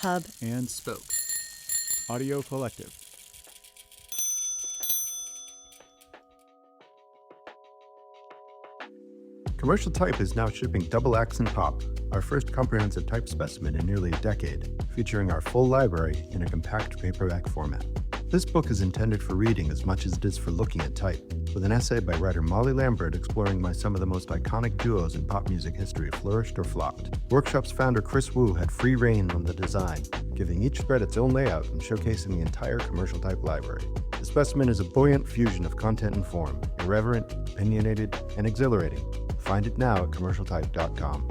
Hub, and Spoke. Audio Collective. Commercial Type is now shipping Double Accent Pop, our first comprehensive type specimen in nearly a decade, featuring our full library in a compact paperback format. This book is intended for reading as much as it is for looking at type, with an essay by writer Molly Lambert exploring why some of the most iconic duos in pop music history flourished or flopped. Workshop's founder Chris Wu had free reign on the design, giving each thread its own layout and showcasing the entire Commercial Type library. The specimen is a buoyant fusion of content and form, irreverent, opinionated, and exhilarating. Find it now at commercialtype.com.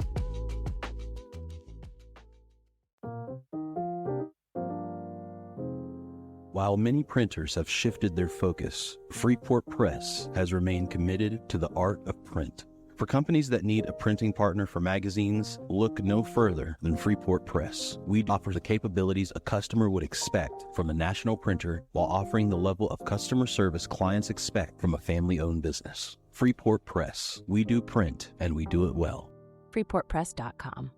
While many printers have shifted their focus, Freeport Press has remained committed to the art of print. For companies that need a printing partner for magazines, look no further than Freeport Press. We offer the capabilities a customer would expect from a national printer while offering the level of customer service clients expect from a family-owned business. Freeport Press. We do print, and we do it well. freeportpress.com.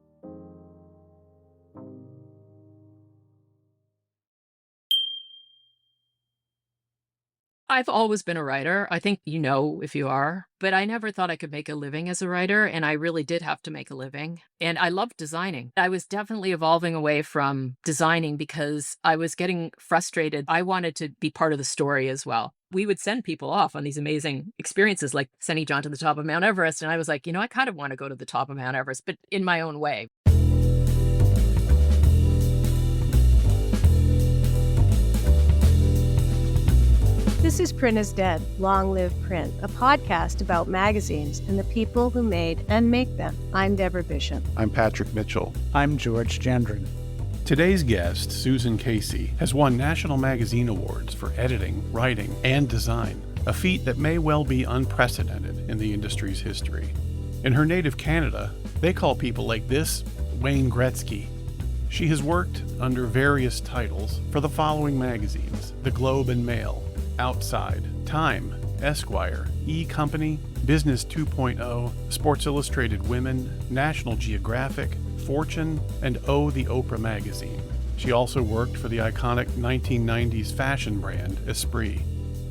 I've always been a writer. I think you know if you are, but I never thought I could make a living as a writer, and I really did have to make a living. And I loved designing. I was definitely evolving away from designing because I was getting frustrated. I wanted to be part of the story as well. We would send people off on these amazing experiences, like sending John to the top of Mount Everest. And I was like, I kind of want to go to the top of Mount Everest, but in my own way. This is Print is Dead, Long Live Print, a podcast about magazines and the people who made and make them. I'm Deborah Bishop. I'm Patrick Mitchell. I'm George Gendron. Today's guest, Susan Casey, has won national magazine awards for editing, writing, and design, a feat that may well be unprecedented in the industry's history. In her native Canada, they call people like this Wayne Gretzky. She has worked under various titles for the following magazines: The Globe and Mail, Outside, Time, Esquire, eCompany, Business 2.0, Sports Illustrated Women, National Geographic, Fortune, and the Oprah Magazine. She also worked for the iconic 1990s fashion brand Esprit.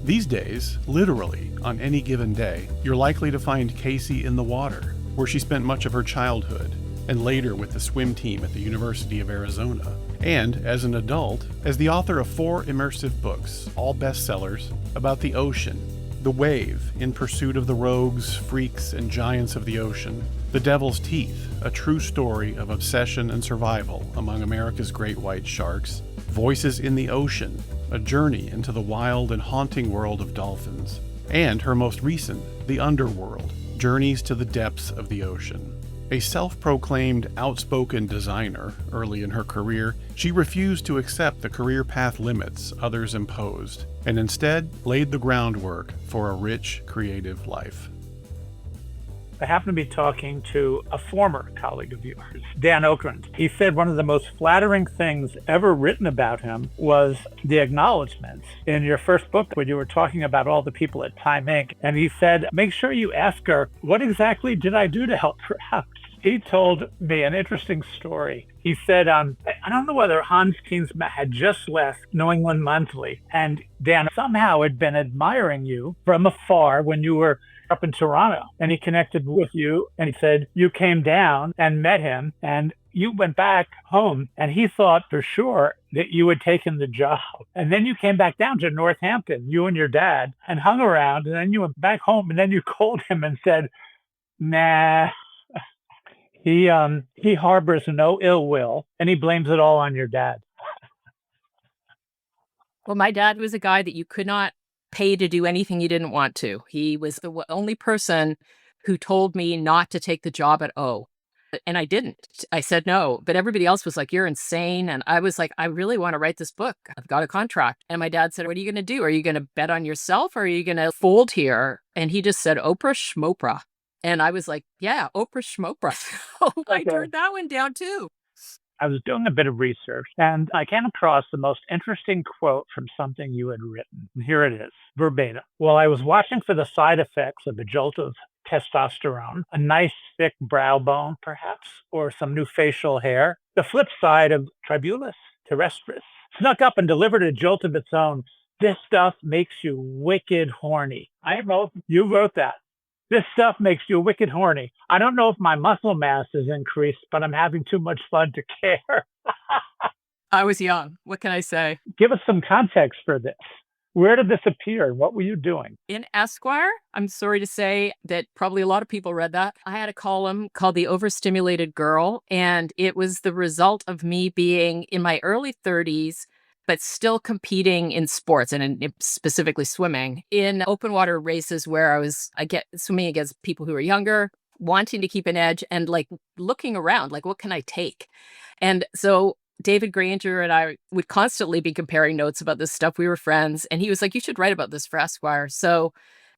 These days, literally on any given day, you're likely to find Casey in the water, where she spent much of her childhood, and later with the swim team at the University of Arizona, and as an adult, as the author of 4 immersive books, all bestsellers, about the ocean, The Wave, In Pursuit of the Rogues, Freaks, and Giants of the Ocean, The Devil's Teeth, a true story of obsession and survival among America's great white sharks, Voices in the Ocean, a journey into the wild and haunting world of dolphins, and her most recent, The Underworld, Journeys to the Depths of the Ocean. A self-proclaimed outspoken designer early in her career, she refused to accept the career path limits others imposed, and instead laid the groundwork for a rich, creative life. I happen to be talking to a former colleague of yours, Dan Okrent. He said one of the most flattering things ever written about him was the acknowledgments in your first book when you were talking about all the people at Time Inc. And he said, make sure you ask her, what exactly did I do to help her out? He told me an interesting story. He said, I don't know whether Hans Kienzma had just left New England Monthly, and Dan somehow had been admiring you from afar when you were up in Toronto. And he connected with you, and he said you came down and met him, and you went back home, and he thought for sure that you had taken the job. And then you came back down to Northampton, you and your dad, and hung around, and then you went back home, and then you called him and said, nah, he harbors no ill will, and he blames it all on your dad. Well, my dad was a guy that you could not pay to do anything you didn't want to. He was the only person who told me not to take the job at O. And I didn't. I said no. But everybody else was like, you're insane. And I was like, I really want to write this book. I've got a contract. And my dad said, what are you going to do? Are you going to bet on yourself or are you going to fold here? And he just said, Oprah Schmopra. And I was like, yeah, Oprah Schmopra. So I turned that one down too. I was doing a bit of research and I came across the most interesting quote from something you had written. And here it is, verbatim. While I was watching for the side effects of a jolt of testosterone, a nice thick brow bone, perhaps, or some new facial hair. The flip side of tribulus terrestris, snuck up and delivered a jolt of its own. This stuff makes you wicked horny. You wrote that. This stuff makes you wicked horny. I don't know if my muscle mass is increased, but I'm having too much fun to care. I was young. What can I say? Give us some context for this. Where did this appear? What were you doing? In Esquire, I'm sorry to say that probably a lot of people read that. I had a column called The Overstimulated Girl, and it was the result of me being in my early 30s, but still competing in sports and specifically swimming in open water races where I get swimming against people who are younger, wanting to keep an edge and like looking around, like, what can I take? And so David Granger and I would constantly be comparing notes about this stuff. We were friends, and he was like, you should write about this for Esquire. So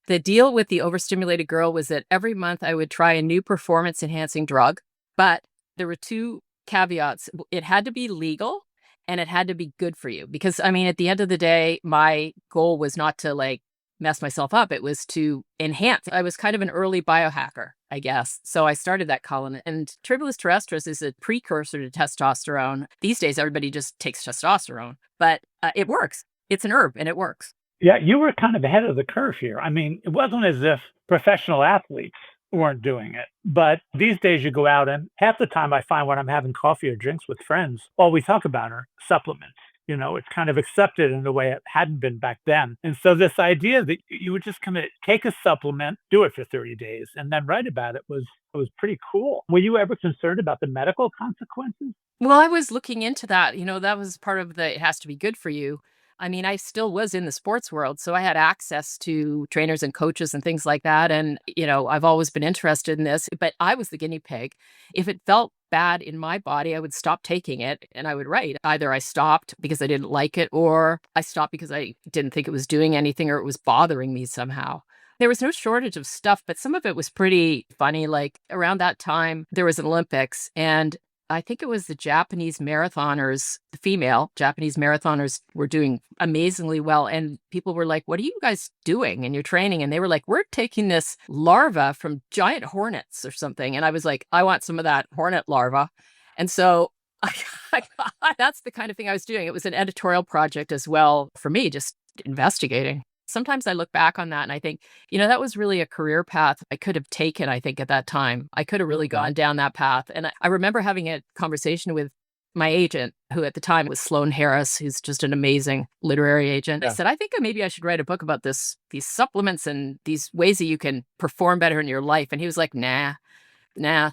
the deal with The Overstimulated Girl was that every month I would try a new performance enhancing drug, but there were two caveats. It had to be legal and it had to be good for you. Because I mean, at the end of the day, my goal was not to like mess myself up. It was to enhance. I was kind of an early biohacker, I guess. So I started that column. And tribulus terrestris is a precursor to testosterone. These days, everybody just takes testosterone, but it works. It's an herb and it works. Yeah, you were kind of ahead of the curve here. I mean, it wasn't as if professional athletes weren't doing it. But these days you go out and half the time I find when I'm having coffee or drinks with friends, all we talk about are supplements. You know, it's kind of accepted in a way it hadn't been back then. And so this idea that you would just come in, take a supplement, do it for 30 days, and then write about it was pretty cool. Were you ever concerned about the medical consequences? Well, I was looking into that. You know, that was part of it has to be good for you. I mean, I still was in the sports world, so I had access to trainers and coaches and things like that. And, you know, I've always been interested in this, but I was the guinea pig. If it felt bad in my body, I would stop taking it and I would write. Either I stopped because I didn't like it, or I stopped because I didn't think it was doing anything or it was bothering me somehow. There was no shortage of stuff, but some of it was pretty funny. Like around that time, there was an Olympics, and I think it was the Japanese marathoners, the female Japanese marathoners were doing amazingly well. And people were like, what are you guys doing in your training? And they were like, we're taking this larva from giant hornets or something. And I was like, I want some of that hornet larva. And so that's the kind of thing I was doing. It was an editorial project as well for me, just investigating. Sometimes I look back on that and I think, you know, that was really a career path I could have taken, I think, at that time. I could have really gone down that path. And I remember having a conversation with my agent, who at the time was Sloan Harris, who's just an amazing literary agent. Yeah. I said, I think maybe I should write a book about these supplements and these ways that you can perform better in your life. And he was like, nah.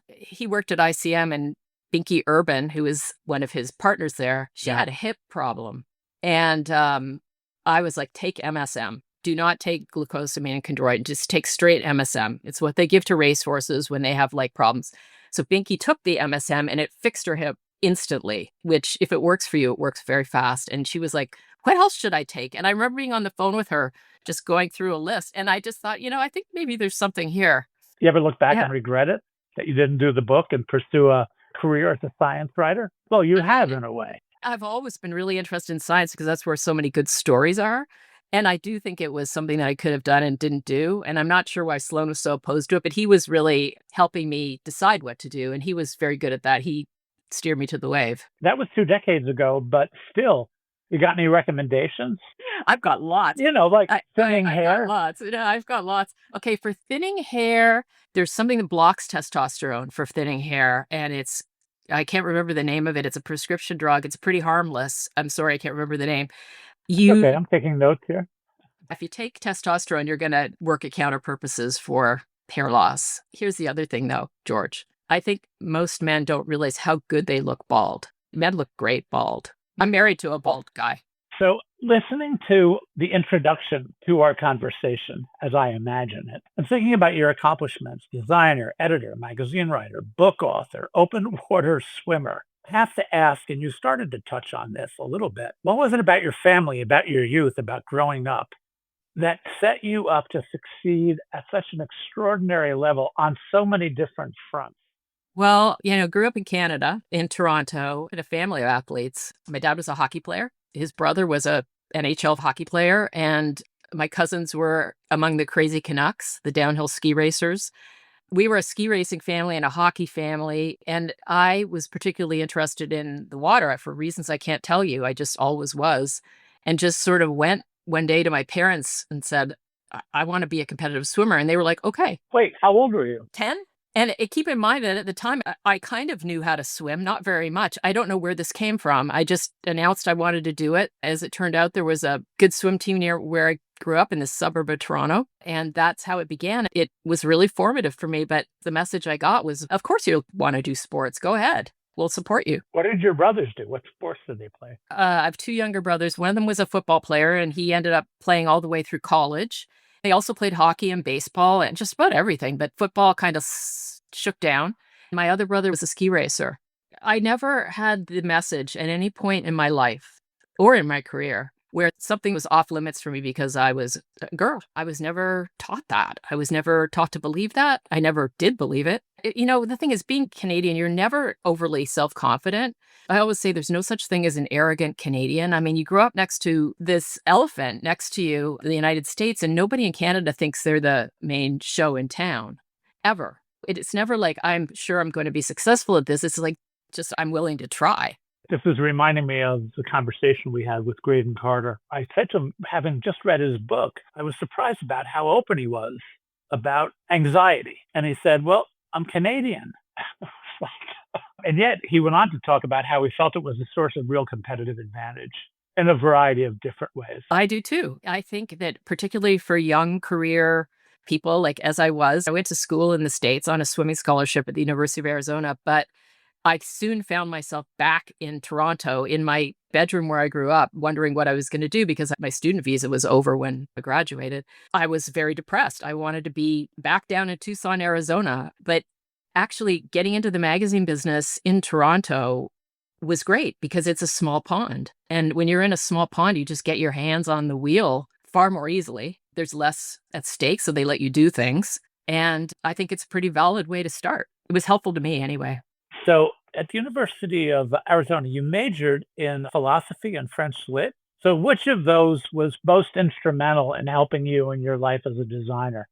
He worked at ICM, and Binky Urban, who was one of his partners there, she had a hip problem. And I was like, take MSM. Do not take glucosamine and chondroitin. Just take straight MSM. It's what they give to racehorses when they have like problems. So Binky took the MSM and it fixed her hip instantly, which if it works for you, it works very fast. And she was like, what else should I take? And I remember being on the phone with her, just going through a list. And I just thought, you know, I think maybe there's something here. You ever look back and regret it that you didn't do the book and pursue a career as a science writer? Well, you have in a way. I've always been really interested in science because that's where so many good stories are. And I do think it was something that I could have done and didn't do. And I'm not sure why Sloan was so opposed to it, but he was really helping me decide what to do. And he was very good at that. He steered me to the wave. That was 2 decades ago, but still, you got any recommendations? I've got lots. You know, like thinning hair. I've got lots. You know, I've got lots. Okay, for thinning hair, there's something that blocks testosterone for thinning hair. And I can't remember the name of it. It's a prescription drug. It's pretty harmless. I'm sorry, I can't remember the name. Okay, I'm taking notes here. If you take testosterone, you're going to work at counter purposes for hair loss. Here's the other thing, though, George. I think most men don't realize how good they look bald. Men look great bald. I'm married to a bald guy. So listening to the introduction to our conversation, as I imagine it, and thinking about your accomplishments, designer, editor, magazine writer, book author, open water swimmer, I have to ask, and you started to touch on this a little bit, what was it about your family, about your youth, about growing up that set you up to succeed at such an extraordinary level on so many different fronts? Well, you know, grew up in Canada, in Toronto, in a family of athletes. My dad was a hockey player. His brother was a NHL hockey player, and My cousins were among the crazy Canucks, the downhill ski racers. We were a ski racing family and a hockey family, and I was particularly interested in the water for reasons I can't tell you. I just always was, and just sort of went one day to my parents and said, I want to be a competitive swimmer. And they were like, okay. Wait, how old were you? 10? And keep in mind that at the time, I kind of knew how to swim, not very much. I don't know where this came from. I just announced I wanted to do it. As it turned out, there was a good swim team near where I grew up in the suburb of Toronto. And that's how it began. It was really formative for me. But the message I got was, of course you want to do sports. Go ahead. We'll support you. What did your brothers do? What sports did they play? I have two younger brothers. One of them was a football player, and he ended up playing all the way through college. They also played hockey and baseball and just about everything, but football kind of shook down. My other brother was a ski racer. I never had the message at any point in my life or in my career where something was off limits for me because I was a girl. I was never taught that. I was never taught to believe that. I never did believe it. You know, the thing is, being Canadian, you're never overly self-confident. I always say there's no such thing as an arrogant Canadian. I mean, you grow up next to this elephant next to you in the United States, and nobody in Canada thinks they're the main show in town, ever. It's never like, I'm sure I'm going to be successful at this. It's like, just I'm willing to try. This is reminding me of the conversation we had with Graydon Carter. I said to him, having just read his book, I was surprised about how open he was about anxiety. And he said, well, I'm Canadian. And yet he went on to talk about how he felt it was a source of real competitive advantage in a variety of different ways. I do too. I think that particularly for young career people, like as I went to school in the States on a swimming scholarship at the University of Arizona, but I soon found myself back in Toronto in my bedroom where I grew up, wondering what I was going to do because my student visa was over when I graduated. I was very depressed. I wanted to be back down in Tucson, Arizona. But actually getting into the magazine business in Toronto was great because it's a small pond. And when you're in a small pond, you just get your hands on the wheel far more easily. There's less at stake, so they let you do things. And I think it's a pretty valid way to start. It was helpful to me anyway. So at the University of Arizona, you majored in philosophy and French lit. So which of those was most instrumental in helping you in your life as a designer?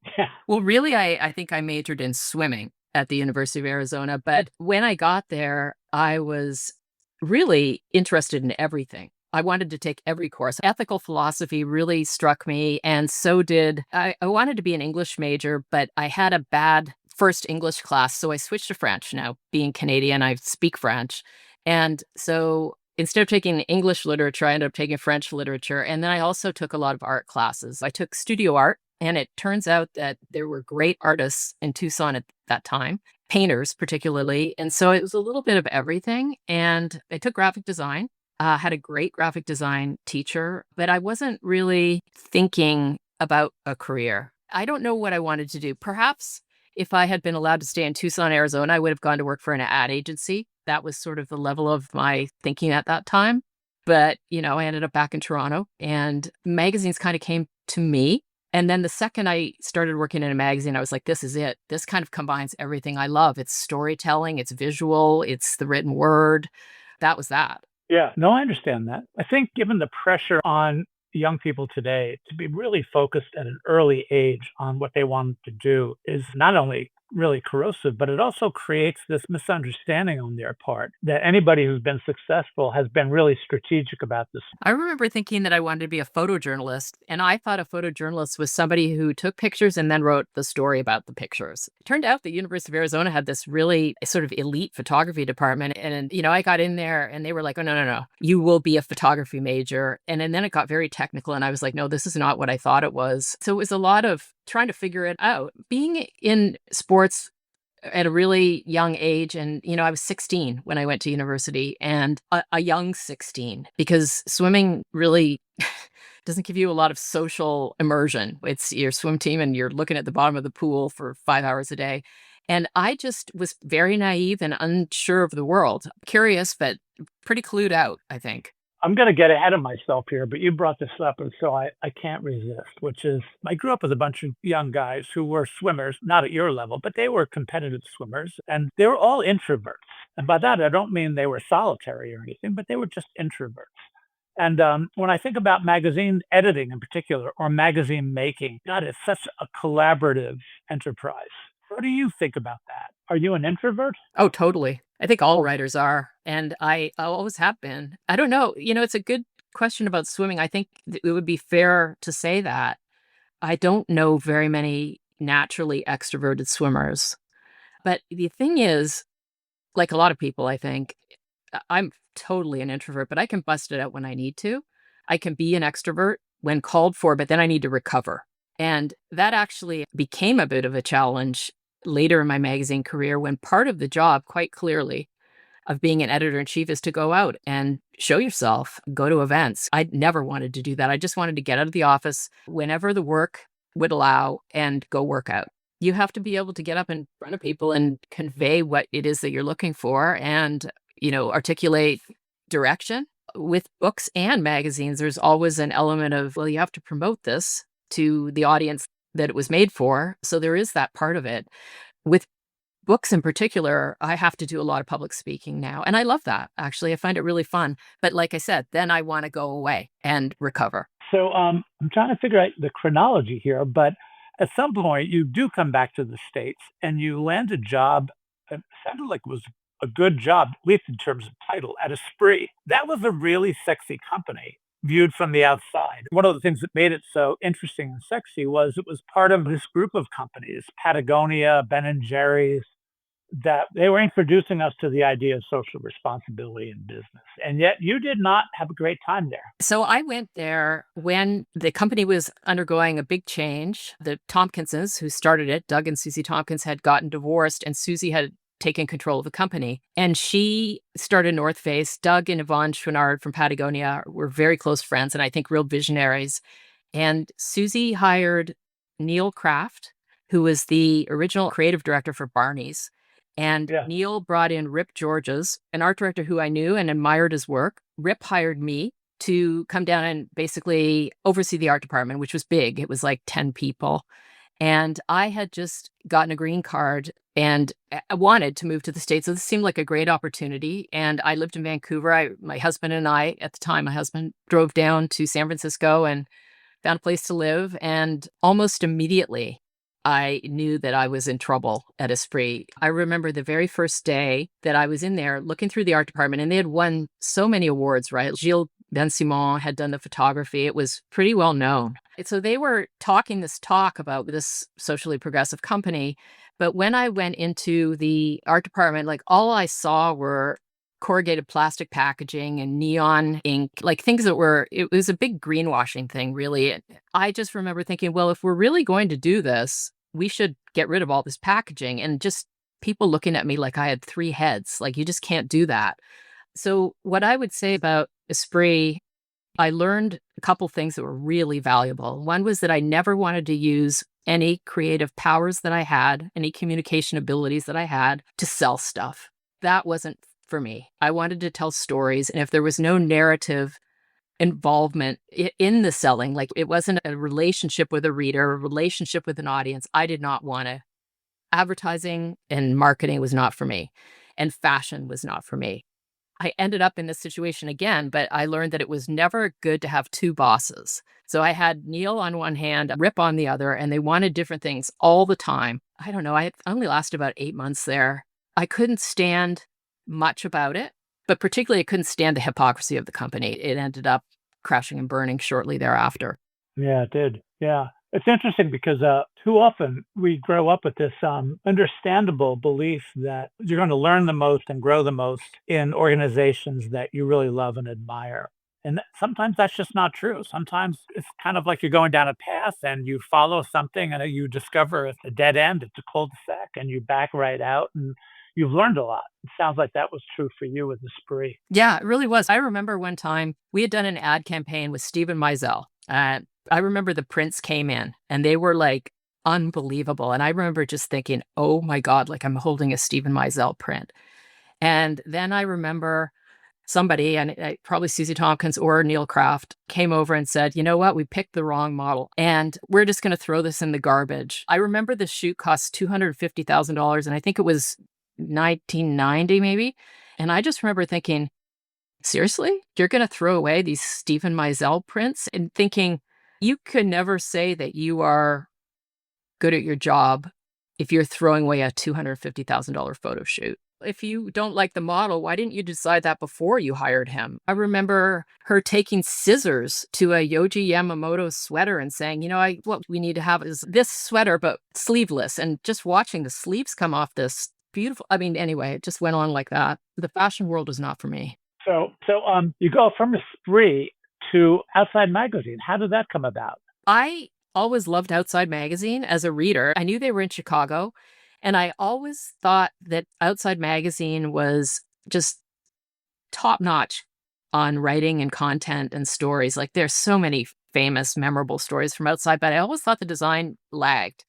Well, really, I think I majored in swimming at the University of Arizona. But when I got there, I was really interested in everything. I wanted to take every course. Ethical philosophy really struck me, and so did I wanted to be an English major, but I had a bad first English class, so I switched to French. Now, being Canadian, I speak French. And so instead of taking English literature, I ended up taking French literature. And then I also took a lot of art classes. I took studio art, and it turns out that there were great artists in Tucson at that time, painters particularly. And so it was a little bit of everything. And I took graphic design, had a great graphic design teacher, but I wasn't really thinking about a career. I don't know what I wanted to do. Perhaps if I had been allowed to stay in Tucson, Arizona, I would have gone to work for an ad agency. That was sort of the level of my thinking at that time. But, you know, I ended up back in Toronto, and magazines kind of came to me. And then the second I started working in a magazine, I was like, this is it. This kind of combines everything I love. It's storytelling, it's visual, it's the written word. That was that. Yeah, no, I understand that. I think given the pressure on young people today to be really focused at an early age on what they want to do is not only really corrosive, but it also creates this misunderstanding on their part that anybody who's been successful has been really strategic about this. I remember thinking that I wanted to be a photojournalist, and I thought a photojournalist was somebody who took pictures and then wrote the story about the pictures. It turned out the University of Arizona had this really sort of elite photography department, and you know, I got in there and they were like, oh, no, you will be a photography major. And then it got very technical, and I was like, no, this is not what I thought it was. So it was a lot of trying to figure it out. Being in sports at a really young age, and you know, I was 16 when I went to university, and a young 16, because swimming really doesn't give you a lot of social immersion. It's your swim team and you're looking at the bottom of the pool for 5 hours a day. And I just was very naive and unsure of the world. Curious, but pretty clued out, I think. I'm going to get ahead of myself here, but you brought this up, and so I can't resist, which is I grew up with a bunch of young guys who were swimmers, not at your level, but they were competitive swimmers, and they were all introverts. And by that, I don't mean they were solitary or anything, but they were just introverts. And when I think about magazine editing in particular, or magazine making, God, it's such a collaborative enterprise. What do you think about that? Are you an introvert? Oh, totally. I think all writers are, and I always have been. I don't know. It's a good question about swimming. I think it would be fair to say that I don't know very many naturally extroverted swimmers. But the thing is, like a lot of people, I think, I'm totally an introvert, but I can bust it out when I need to. I can be an extrovert when called for, but then I need to recover. And that actually became a bit of a challenge later in my magazine career, when part of the job, quite clearly, of being an editor-in-chief is to go out and show yourself, go to events. I never wanted to do that. I just wanted to get out of the office whenever the work would allow and go work out. You have to be able to get up in front of people and convey what it is that you're looking for and, articulate direction. With books and magazines, there's always an element of, well, you have to promote this to the audience that it was made for. So there is that part of it. With books in particular, I have to do a lot of public speaking now. And I love that. Actually, I find it really fun. But like I said, then I want to go away and recover. So I'm trying to figure out the chronology here, but at some point you do come back to the States and you land a job that sounded like it was a good job, at least in terms of title, at Esprit. That was a really sexy company viewed from the outside. One of the things that made it so interesting and sexy was it was part of this group of companies, Patagonia, Ben and Jerry's, that they were introducing us to the idea of social responsibility in business. And yet you did not have a great time there. So I went there when the company was undergoing a big change. The Tompkinses, who started it, Doug and Susie Tompkins, had gotten divorced, and Susie had taken control of the company. And she started North Face. Doug and Yvonne Chouinard from Patagonia were very close friends, and I think real visionaries. And Susie hired Neil Kraft, who was the original creative director for Barney's. And Neil brought in Rip Georges, an art director who I knew and admired his work. Rip hired me to come down and basically oversee the art department, which was big. It was like 10 people. And I had just gotten a green card and I wanted to move to the States. So this seemed like a great opportunity. And I lived in Vancouver. My husband and I, at the time, my husband drove down to San Francisco and found a place to live. And almost immediately, I knew that I was in trouble at Esprit. I remember the very first day that I was in there looking through the art department, and they had won so many awards, right? Gilles Ben-Simon had done the photography. It was pretty well known. So they were talking this talk about this socially progressive company. But when I went into the art department, like all I saw were corrugated plastic packaging and neon ink, like things that it was a big greenwashing thing, really. I just remember thinking, well, if we're really going to do this, we should get rid of all this packaging. And just people looking at me like I had 3 heads, like you just can't do that. So what I would say about Esprit, I learned a couple things that were really valuable. One was that I never wanted to use any creative powers that I had, any communication abilities that I had to sell stuff. That wasn't for me. I wanted to tell stories. And if there was no narrative involvement in the selling, like it wasn't a relationship with a reader, a relationship with an audience, I did not want to. Advertising and marketing was not for me. And fashion was not for me. I ended up in this situation again, but I learned that it was never good to have 2 bosses. So I had Neil on one hand, Rip on the other, and they wanted different things all the time. I don't know. I only lasted about 8 months there. I couldn't stand much about it, but particularly I couldn't stand the hypocrisy of the company. It ended up crashing and burning shortly thereafter. Yeah, it did. Yeah. It's interesting because too often we grow up with this understandable belief that you're going to learn the most and grow the most in organizations that you really love and admire. And sometimes that's just not true. Sometimes it's kind of like you're going down a path and you follow something and you discover it's a dead end, it's a cul-de-sac, and you back right out and you've learned a lot. It sounds like that was true for you with Esprit. Yeah, it really was. I remember one time we had done an ad campaign with Stephen Meisel. I remember the prints came in and they were like unbelievable. And I remember just thinking, oh my God, like I'm holding a Stephen Meisel print. And then I remember somebody, and probably Susie Tompkins or Neil Kraft, came over and said, you know what, we picked the wrong model and we're just going to throw this in the garbage. I remember the shoot cost $250,000 and I think it was 1990 maybe. And I just remember thinking, seriously? You're going to throw away these Stephen Meisel prints? And thinking, you could never say that you are good at your job if you're throwing away a $250,000 photo shoot. If you don't like the model, why didn't you decide that before you hired him? I remember her taking scissors to a Yohji Yamamoto sweater and saying, what we need to have is this sweater, but sleeveless. And just watching the sleeves come off this beautiful, anyway, it just went on like that. The fashion world was not for me. So you go from Esprit to Outside Magazine. How did that come about? I always loved Outside Magazine as a reader. I knew they were in Chicago. And I always thought that Outside Magazine was just top notch on writing and content and stories. Like there's so many famous, memorable stories from Outside, but I always thought the design lagged.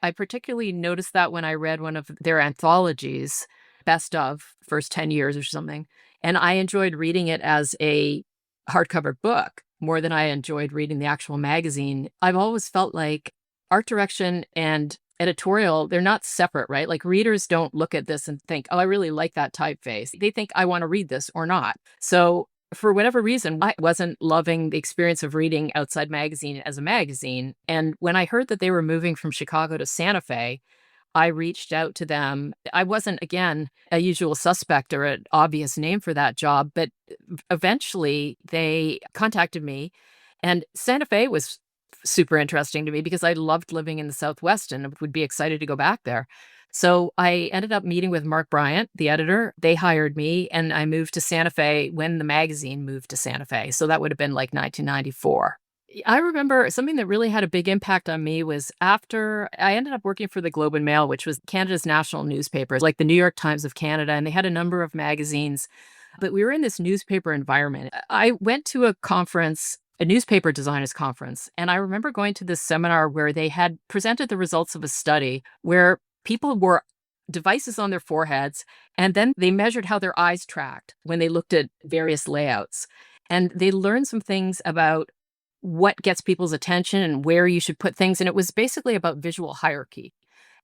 I particularly noticed that when I read one of their anthologies, Best of First 10 Years or something. And I enjoyed reading it as a hardcover book more than I enjoyed reading the actual magazine. I've always felt like art direction and editorial, they're not separate, right? Like readers don't look at this and think, oh, I really like that typeface. They think I want to read this or not. So for whatever reason, I wasn't loving the experience of reading Outside Magazine as a magazine. And when I heard that they were moving from Chicago to Santa Fe, I reached out to them. I wasn't, again, a usual suspect or an obvious name for that job, but eventually they contacted me. And Santa Fe was super interesting to me because I loved living in the Southwest and would be excited to go back there. So I ended up meeting with Mark Bryant, the editor. They hired me and I moved to Santa Fe when the magazine moved to Santa Fe. So that would have been like 1994. I remember something that really had a big impact on me was after I ended up working for the Globe and Mail, which was Canada's national newspaper, like the New York Times of Canada, and they had a number of magazines. But we were in this newspaper environment. I went to a conference, a newspaper designers conference, and I remember going to this seminar where they had presented the results of a study where people wore devices on their foreheads, and then they measured how their eyes tracked when they looked at various layouts. And they learned some things about what gets people's attention and where you should put things. And it was basically about visual hierarchy.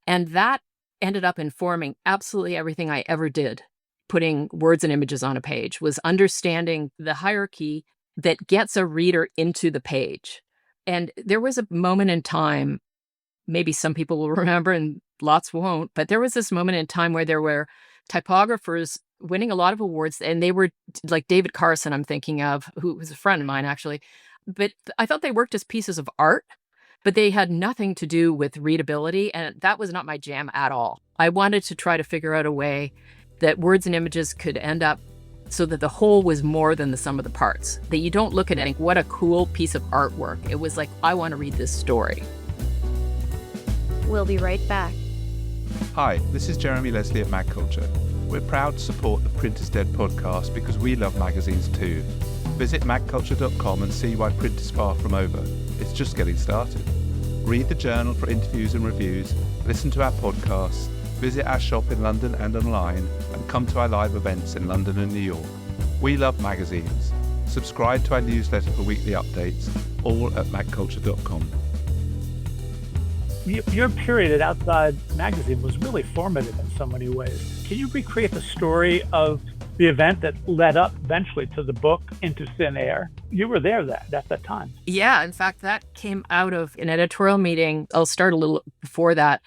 And that ended up informing absolutely everything I ever did, putting words and images on a page, was understanding the hierarchy that gets a reader into the page. And there was a moment in time, maybe some people will remember and lots won't, but there was this moment in time where there were typographers winning a lot of awards, and they were like David Carson, I'm thinking of, who was a friend of mine actually. But I thought they worked as pieces of art, but they had nothing to do with readability, and that was not my jam at all. I wanted to try to figure out a way that words and images could end up so that the whole was more than the sum of the parts, that you don't look at it and think, what a cool piece of artwork. It was like, I want to read this story. We'll be right back. Hi, this is Jeremy Leslie at Mag Culture. We're proud to support the Print is Dead podcast because we love magazines too. Visit magculture.com and see why print is far from over. It's just getting started. Read the journal for interviews and reviews, listen to our podcasts, visit our shop in London and online, and come to our live events in London and New York. We love magazines. Subscribe to our newsletter for weekly updates, all at magculture.com. Your period at Outside Magazine was really formative in so many ways. Can you recreate the story of the event that led up eventually to the book Into Thin Air? You were there at that time. Yeah, in fact, that came out of an editorial meeting. I'll start a little before that.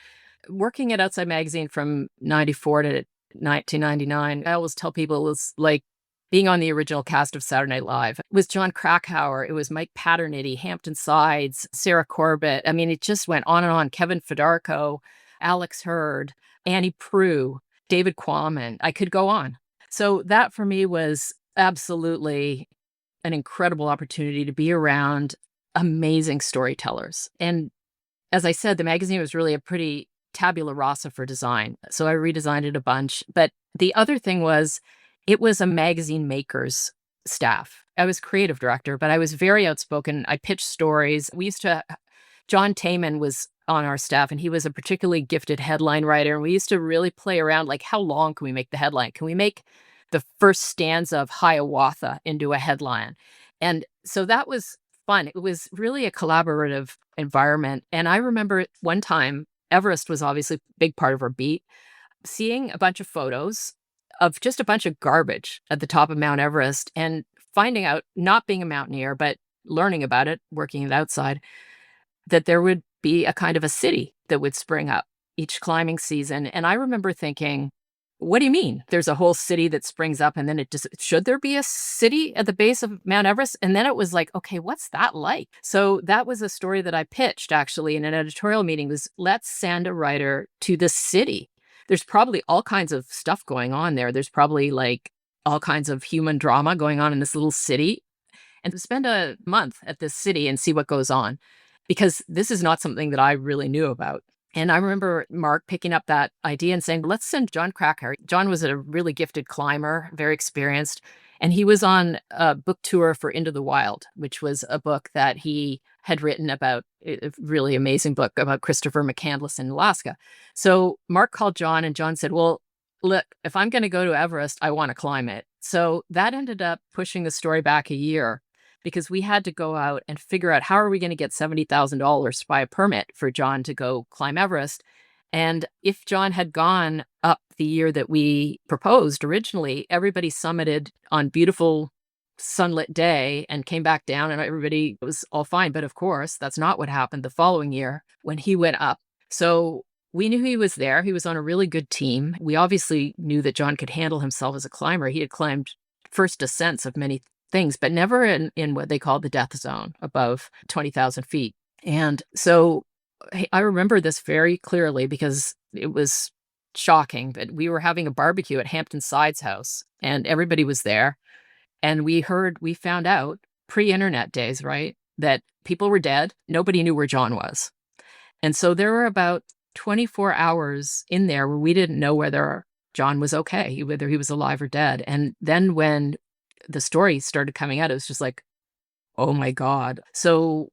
Working at Outside Magazine from 94 to 1999, I always tell people it was like being on the original cast of Saturday Night Live. It was John Krakauer, it was Mike Paternity, Hampton Sides, Sarah Corbett. I mean, it just went on and on. Kevin Fedarko, Alex Hurd, Annie Prue, David Quammen. I could go on. So that for me was absolutely an incredible opportunity to be around amazing storytellers. And as I said, the magazine was really a pretty tabula rasa for design. So I redesigned it a bunch. But the other thing was, it was a magazine maker's staff. I was creative director, but I was very outspoken. I pitched stories. John Tayman was on our staff, and he was a particularly gifted headline writer. And we used to really play around, like, how long can we make the headline? Can we make the first stanza of Hiawatha into a headline? And so that was fun. It was really a collaborative environment. And I remember one time, Everest was obviously a big part of our beat, seeing a bunch of photos of just a bunch of garbage at the top of Mount Everest, and finding out, not being a mountaineer, but learning about it, working it outside, that there would be a kind of a city that would spring up each climbing season. And I remember thinking, what do you mean? There's a whole city that springs up and then it just, should there be a city at the base of Mount Everest? And then it was like, okay, what's that like? So that was a story that I pitched actually in an editorial meeting, was let's send a writer to the city. There's probably all kinds of stuff going on there. There's probably like all kinds of human drama going on in this little city, and to spend a month at this city and see what goes on, because this is not something that I really knew about. And I remember Mark picking up that idea and saying, let's send John Krakauer. John was a really gifted climber, very experienced. And he was on a book tour for Into the Wild, which was a book that he had written about, a really amazing book about Christopher McCandless in Alaska. So Mark called John, and John said, well, look, if I'm going to go to Everest, I want to climb it. So that ended up pushing the story back a year, because we had to go out and figure out how are we going to get $70,000 to buy a permit for John to go climb Everest. And if John had gone up the year that we proposed originally, everybody summited on beautiful sunlit day and came back down and everybody was all fine. But of course, that's not what happened the following year when he went up. So we knew he was there. He was on a really good team. We obviously knew that John could handle himself as a climber. He had climbed first ascents of many things, but never in what they call the death zone above 20,000 feet. And so I remember this very clearly because it was shocking, but we were having a barbecue at Hampton Sides House and everybody was there. And we found out pre-internet days, right, that people were dead. Nobody knew where John was. And so there were about 24 hours in there where we didn't know whether John was okay, whether he was alive or dead. And then when the story started coming out, it was just like, oh my God. So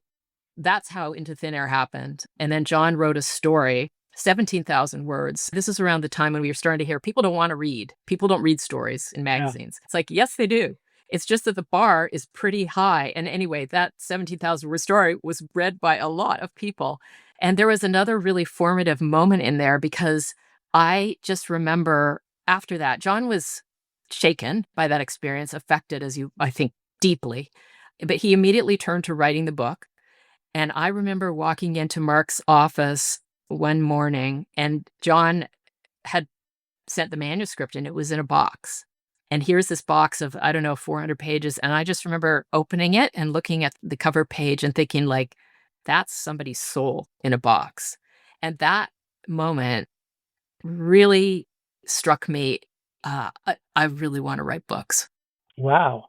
that's how Into Thin Air happened. And then John wrote a story, 17,000 words. This is around the time when we were starting to hear people don't want to read. People don't read stories in magazines. Yeah. It's like, yes, they do. It's just that the bar is pretty high. And anyway, that 17,000 word story was read by a lot of people. And there was another really formative moment in there, because I just remember after that, John was shaken by that experience, affected, I think, deeply. But he immediately turned to writing the book. And I remember walking into Mark's office one morning, and John had sent the manuscript, and it was in a box. And here's this box of, 400 pages. And I just remember opening it and looking at the cover page and thinking, like, that's somebody's soul in a box. And that moment really struck me. I really want to write books. Wow.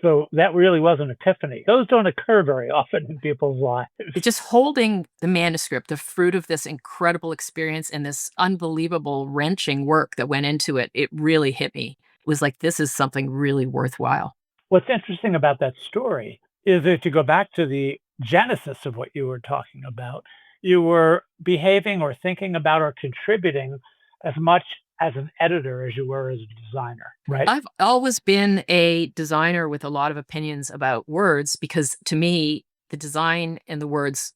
So that really was an epiphany. Those don't occur very often in people's lives. Just holding the manuscript, the fruit of this incredible experience and this unbelievable wrenching work that went into it, it really hit me. It was like, this is something really worthwhile. What's interesting about that story is that, to go back to the genesis of what you were talking about, you were behaving or thinking about or contributing as much as an editor as you were as a designer, right? I've always been a designer with a lot of opinions about words, because to me, the design and the words,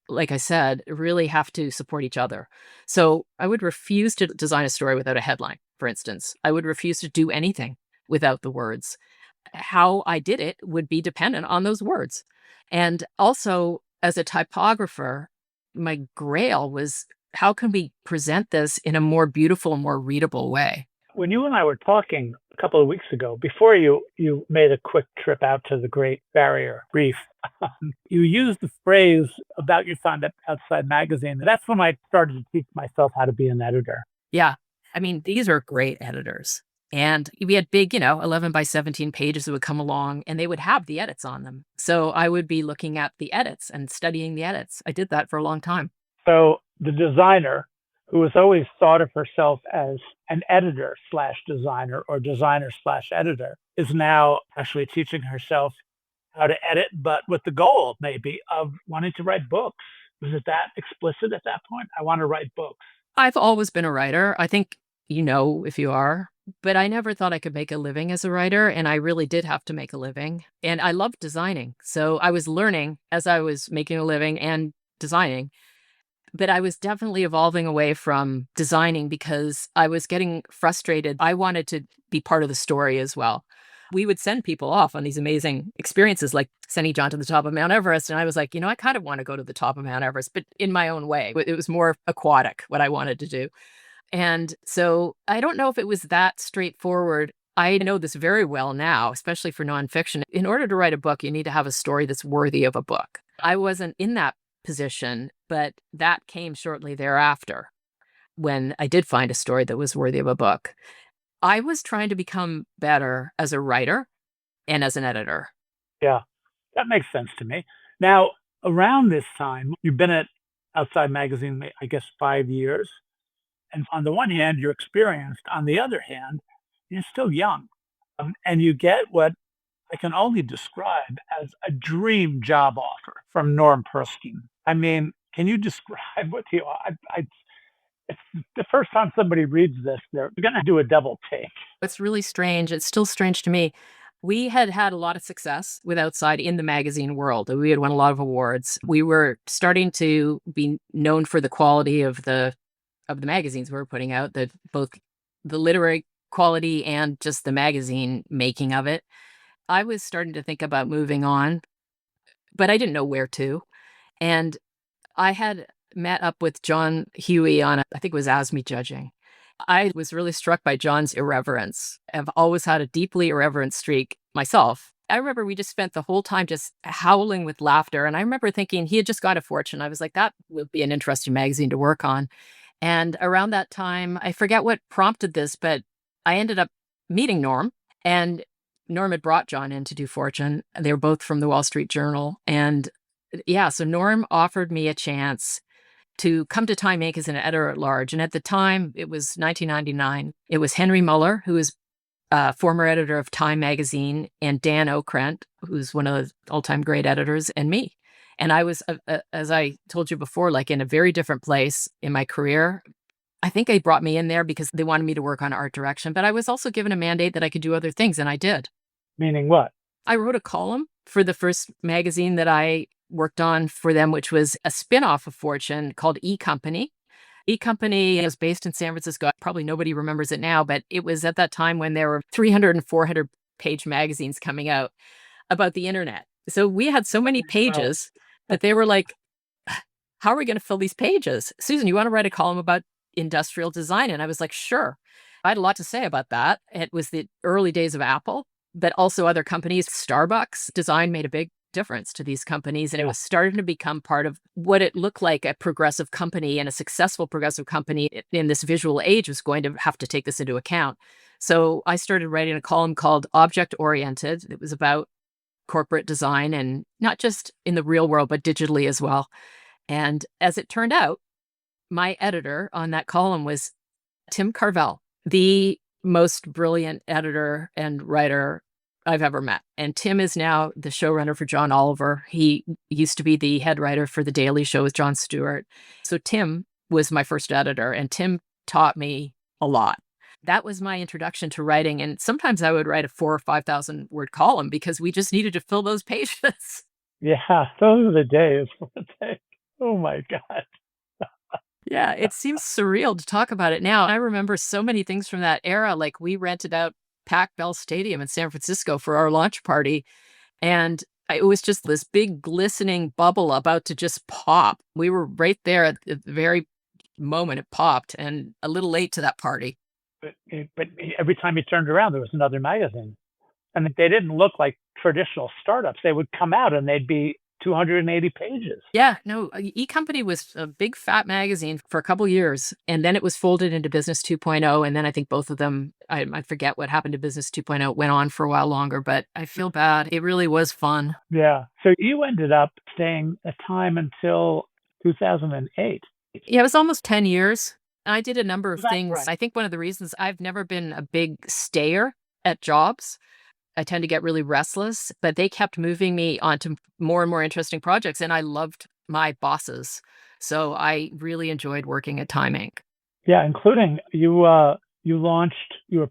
like I said, really have to support each other. So I would refuse to design a story without a headline, for instance. I would refuse to do anything without the words. How I did it would be dependent on those words. And also, as a typographer, my grail was, how can we present this in a more beautiful, more readable way? When you and I were talking a couple of weeks ago, before you made a quick trip out to the Great Barrier Reef, you used the phrase about your time at Outside Magazine. That's when I started to teach myself how to be an editor. Yeah. I mean, these are great editors. And we had big, 11 by 17 pages that would come along, and they would have the edits on them. So I would be looking at the edits and studying the edits. I did that for a long time. So the designer, who has always thought of herself as an editor/designer or designer/editor, is now actually teaching herself how to edit, but with the goal maybe of wanting to write books. Was it that explicit at that point? I want to write books. I've always been a writer. I think if you are, but I never thought I could make a living as a writer. And I really did have to make a living. And I loved designing. So I was learning as I was making a living and designing. But I was definitely evolving away from designing because I was getting frustrated. I wanted to be part of the story as well. We would send people off on these amazing experiences, like sending John to the top of Mount Everest. And I was like, I kind of want to go to the top of Mount Everest, but in my own way. It was more aquatic, what I wanted to do. And so I don't know if it was that straightforward. I know this very well now, especially for nonfiction. In order to write a book, you need to have a story that's worthy of a book. I wasn't in that position, but that came shortly thereafter when I did find a story that was worthy of a book. I was trying to become better as a writer and as an editor. Yeah, that makes sense to me. Now, around this time, you've been at Outside Magazine, I guess, 5 years. And on the one hand, you're experienced. On the other hand, you're still young. And you get what I can only describe as a dream job offer from Norm Perskine. I mean, can you describe what you are? It's the first time somebody reads this, they're going to do a double take. It's really strange. It's still strange to me. We had had a lot of success with Outside in the magazine world. We had won a lot of awards. We were starting to be known for the quality of the magazines we were putting out, both the literary quality and just the magazine making of it. I was starting to think about moving on, but I didn't know where to. And I had met up with John Huey on, I think it was ASME Judging. I was really struck by John's irreverence. I've always had a deeply irreverent streak myself. I remember we just spent the whole time just howling with laughter. And I remember thinking he had just got a Fortune. I was like, that would be an interesting magazine to work on. And around that time, I forget what prompted this, but I ended up meeting Norm. And Norm had brought John in to do Fortune. They were both from the Wall Street Journal. And yeah, so Norm offered me a chance to come to Time Inc. as an editor at large. And at the time, it was 1999. It was Henry Muller, who was former editor of Time Magazine, and Dan Okrent, who's one of the all-time great editors, and me. And I was, as I told you before, like in a very different place in my career. I think they brought me in there because they wanted me to work on art direction, but I was also given a mandate that I could do other things, and I did. Meaning what? I wrote a column for the first magazine that I worked on for them, which was a spin-off of Fortune called eCompany. eCompany was based in San Francisco. Probably nobody remembers it now, but it was at that time when there were 300 and 400 page magazines coming out about the internet. So we had so many pages that they were like, how are we going to fill these pages? Susan, you want to write a column about industrial design? And I was like, sure. I had a lot to say about that. It was the early days of Apple, but also other companies. Starbucks design made a big difference to these companies. And it was starting to become part of what it looked like a progressive company, and a successful progressive company in this visual age was going to have to take this into account. So I started writing a column called Object Oriented. It was about corporate design, and not just in the real world, but digitally as well. And as it turned out, my editor on that column was Tim Carvell, the most brilliant editor and writer I've ever met. And Tim is now the showrunner for John Oliver. He used to be the head writer for The Daily Show with Jon Stewart. So Tim was my first editor, and Tim taught me a lot. That was my introduction to writing. And sometimes I would write a 4,000 or 5,000 word column because we just needed to fill those pages. Yeah, those are the days. Oh my God. Yeah, it seems surreal to talk about it now. I remember so many things from that era. Like we rented out Pac Bell Stadium in San Francisco for our launch party. And it was just this big glistening bubble about to just pop. We were right there at the very moment it popped, and a little late to that party. But every time you turned around, there was another magazine. And they didn't look like traditional startups. They would come out and they'd be 280 pages. Yeah, no, eCompany was a big fat magazine for a couple years, and then it was folded into Business 2.0, and then I think both of them, I forget what happened to Business 2.0, went on for a while longer, but I feel bad. It really was fun. Yeah. So you ended up staying at Time until 2008. Yeah, it was almost 10 years. I did a number of things. Right. I think one of the reasons I've never been a big stayer at jobs, I tend to get really restless, but they kept moving me onto more and more interesting projects, and I loved my bosses. So I really enjoyed working at Time Inc. Yeah, including you were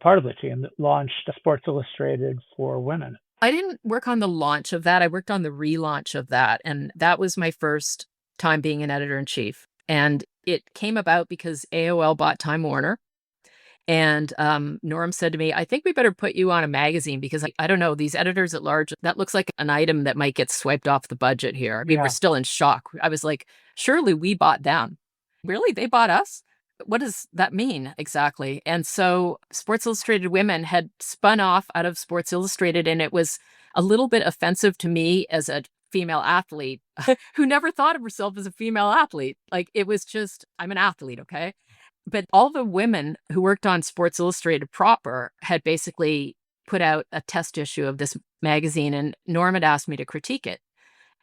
part of the team that launched Sports Illustrated for women. I didn't work on the launch of that. I worked on the relaunch of that, and that was my first time being an editor-in-chief. And it came about because AOL bought Time Warner. And Norm said to me, I think we better put you on a magazine because I don't know, these editors at large, that looks like an item that might get swiped off the budget here. I mean, we're still in shock. I was like, surely we bought them. Really? They bought us? What does that mean exactly? And so Sports Illustrated Women had spun off out of Sports Illustrated, and it was a little bit offensive to me as a female athlete who never thought of herself as a female athlete. Like, it was just, I'm an athlete, okay? But all the women who worked on Sports Illustrated proper had basically put out a test issue of this magazine, and Norm had asked me to critique it.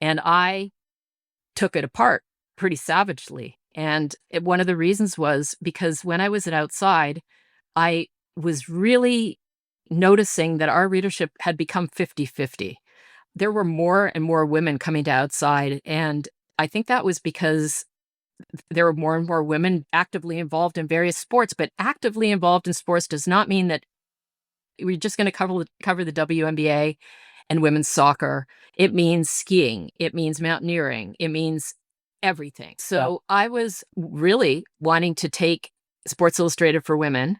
And I took it apart pretty savagely. And one of the reasons was because when I was at Outside, I was really noticing that our readership had become 50-50. There were more and more women coming to Outside. And I think that was because there were more and more women actively involved in various sports, but actively involved in sports does not mean that we're just going to cover the WNBA and women's soccer. It means skiing. It means mountaineering. It means everything. So I was really wanting to take Sports Illustrated for Women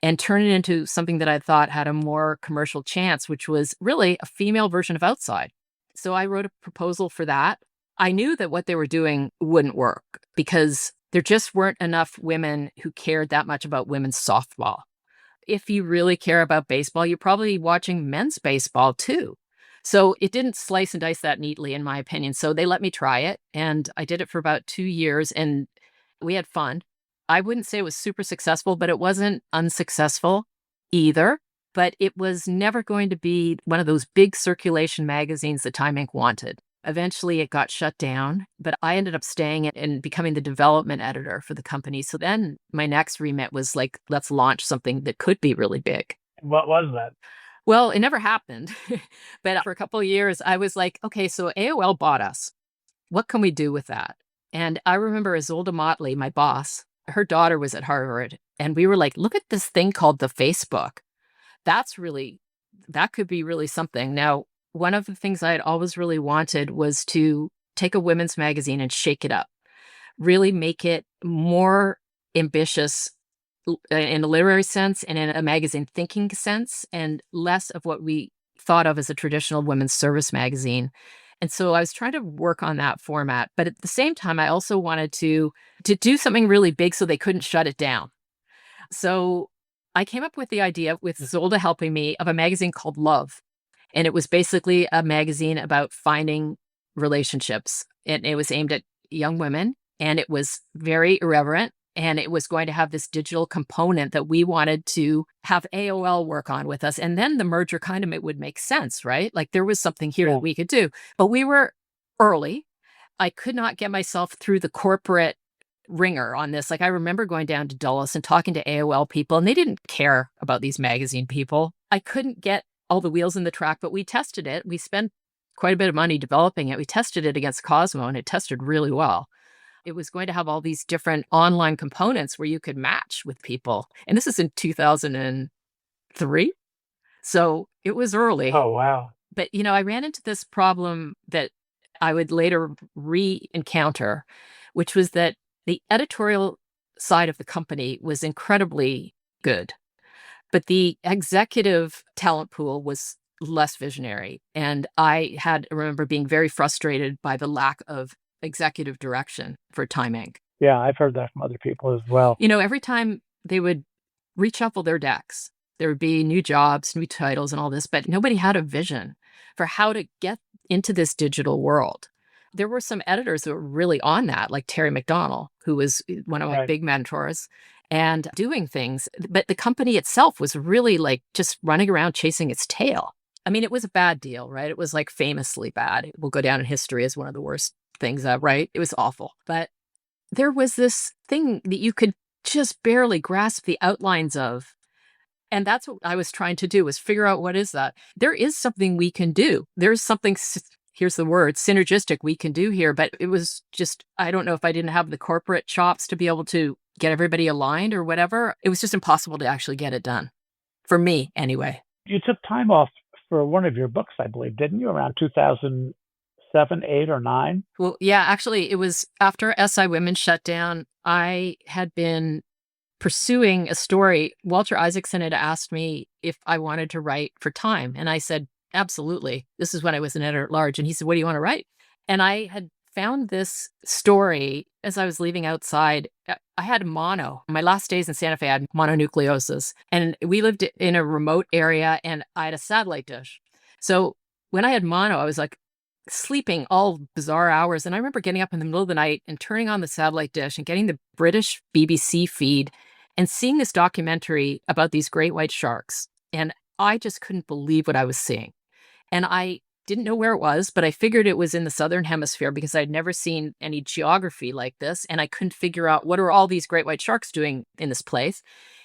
and turn it into something that I thought had a more commercial chance, which was really a female version of Outside. So I wrote a proposal for that. I knew that what they were doing wouldn't work because there just weren't enough women who cared that much about women's softball. If you really care about baseball, you're probably watching men's baseball too. So it didn't slice and dice that neatly, in my opinion. So they let me try it, and I did it for about 2 years, and we had fun. I wouldn't say it was super successful, but it wasn't unsuccessful either. But it was never going to be one of those big circulation magazines that Time Inc. wanted. Eventually, it got shut down, but I ended up staying and becoming the development editor for the company. So then my next remit was like, let's launch something that could be really big. What was that? Well, it never happened. But for a couple of years, I was like, okay, so AOL bought us. What can we do with that? And I remember Isolde Motley, my boss, her daughter was at Harvard, and we were like, look at this thing called the Facebook. That could be really something. Now, one of the things I had always really wanted was to take a women's magazine and shake it up, really make it more ambitious in a literary sense and in a magazine thinking sense, and less of what we thought of as a traditional women's service magazine. And so I was trying to work on that format. But at the same time, I also wanted to do something really big so they couldn't shut it down. So I came up with the idea, with Zolda helping me, of a magazine called Love. And it was basically a magazine about finding relationships. And it was aimed at young women, and it was very irreverent. And it was going to have this digital component that we wanted to have AOL work on with us. And then the merger it would make sense, right? Like there was something here that we could do. But we were early. I could not get myself through the corporate ringer on this. Like I remember going down to Dulles and talking to AOL people, and they didn't care about these magazine people. I couldn't get all the wheels in the track, but we tested it. We spent quite a bit of money developing it. We tested it against Cosmo, and it tested really well. It was going to have all these different online components where you could match with people. And this is in 2003. So it was early. Oh, wow. But, I ran into this problem that I would later re-encounter, which was that the editorial side of the company was incredibly good. But the executive talent pool was less visionary. And I remember being very frustrated by the lack of executive direction for Time Inc. Yeah, I've heard that from other people as well. Every time they would reshuffle their decks, there would be new jobs, new titles and all this, but nobody had a vision for how to get into this digital world. There were some editors that were really on that, like Terry McDonald, who was one of my big mentors, and doing things. But the company itself was really like just running around chasing its tail. I mean, it was a bad deal, right? It was like famously bad. It will go down in history as one of the worst things, right? It was awful. But there was this thing that you could just barely grasp the outlines of. And that's what I was trying to do, was figure out, what is that? There is something we can do. There's something, here's the word, synergistic we can do here. But it was just, I don't know if I didn't have the corporate chops to be able to get everybody aligned or whatever. It was just impossible to actually get it done. For me, anyway. You took time off for one of your books, I believe, didn't you? Around 2007 7, 8, or 9? Well, yeah, actually, it was after SI Women shut down. I had been pursuing a story. Walter Isaacson had asked me if I wanted to write for Time. And I said, absolutely. This is when I was an editor at large. And he said, what do you want to write? And I had found this story as I was leaving outside. I had mono. My last days in Santa Fe, I had mononucleosis. And we lived in a remote area and I had a satellite dish. So when I had mono, I was like sleeping all bizarre hours. And I remember getting up in the middle of the night and turning on the satellite dish and getting the British BBC feed and seeing this documentary about these great white sharks. And I just couldn't believe what I was seeing. And I didn't know where it was, but I figured it was in the Southern Hemisphere because I'd never seen any geography like this. And I couldn't figure out what are all these great white sharks doing in this place.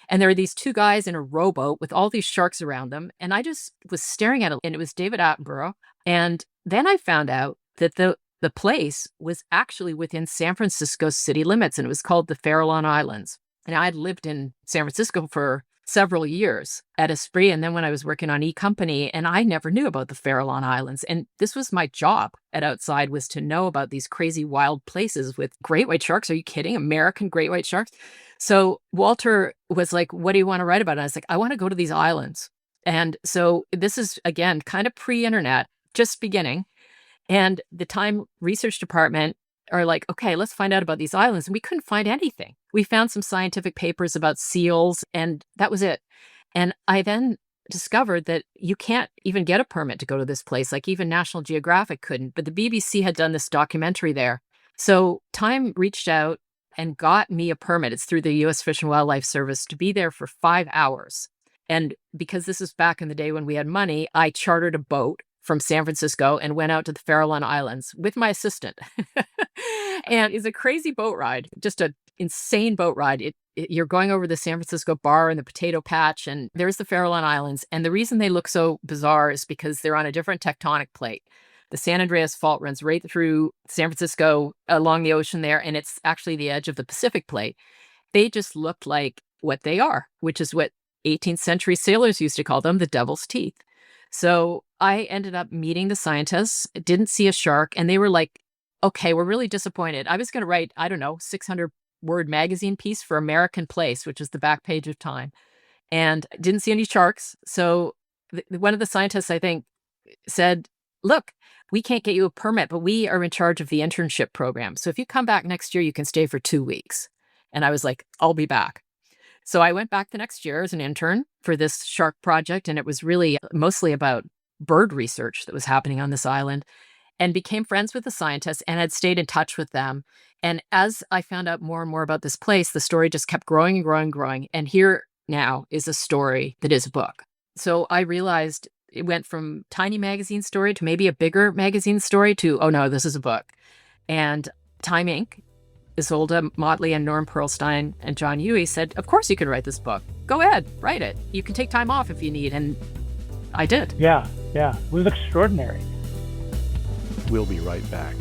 And there were these two guys in a rowboat with all these sharks around them. And I just was staring at it, and it was David Attenborough. And then I found out that the place was actually within San Francisco city limits, and it was called the Farallon Islands. And I'd lived in San Francisco for several years at Esprit, and then when I was working on eCompany, and I never knew about the Farallon Islands. And this was my job at Outside, was to know about these crazy wild places with great white sharks. Are you kidding? American great white sharks? So Walter was like, what do you want to write about? And I was like, I want to go to these islands. And so this is, again, kind of pre-internet, just beginning. And the Time Research Department are like, okay, let's find out about these islands. And we couldn't find anything. We found some scientific papers about seals, and that was it. And I then discovered that you can't even get a permit to go to this place. Like even National Geographic couldn't, but the BBC had done this documentary there. So Time reached out and got me a permit. It's through the U.S. Fish and Wildlife Service to be there for 5 hours. And because this was back in the day when we had money, I chartered a boat from San Francisco and went out to the Farallon Islands with my assistant. And it's a crazy boat ride, just an insane boat ride. You're going over the San Francisco bar and the potato patch, and there's the Farallon Islands. And the reason they look so bizarre is because they're on a different tectonic plate. The San Andreas Fault runs right through San Francisco along the ocean there, and it's actually the edge of the Pacific plate. They just look like what they are, which is what 18th century sailors used to call them, the devil's teeth. So I ended up meeting the scientists, didn't see a shark, and they were like, okay, we're really disappointed. I was going to write, 600-word magazine piece for American Place, which is the back page of Time, and didn't see any sharks. So one of the scientists, I think, said, look, we can't get you a permit, but we are in charge of the internship program. So if you come back next year, you can stay for 2 weeks. And I was like, I'll be back. So I went back the next year as an intern for this shark project, and it was really mostly about bird research that was happening on this island, and became friends with the scientists and had stayed in touch with them. And as I found out more and more about this place, the story just kept growing and growing and growing. And here now is a story that is a book. So I realized it went from tiny magazine story to maybe a bigger magazine story to, oh no, this is a book. And Time Inc., Isolde Motley and Norm Pearlstein and John Huey said, of course you can write this book. Go ahead, write it. You can take time off if you need. And I did. Yeah. It was extraordinary. We'll be right back.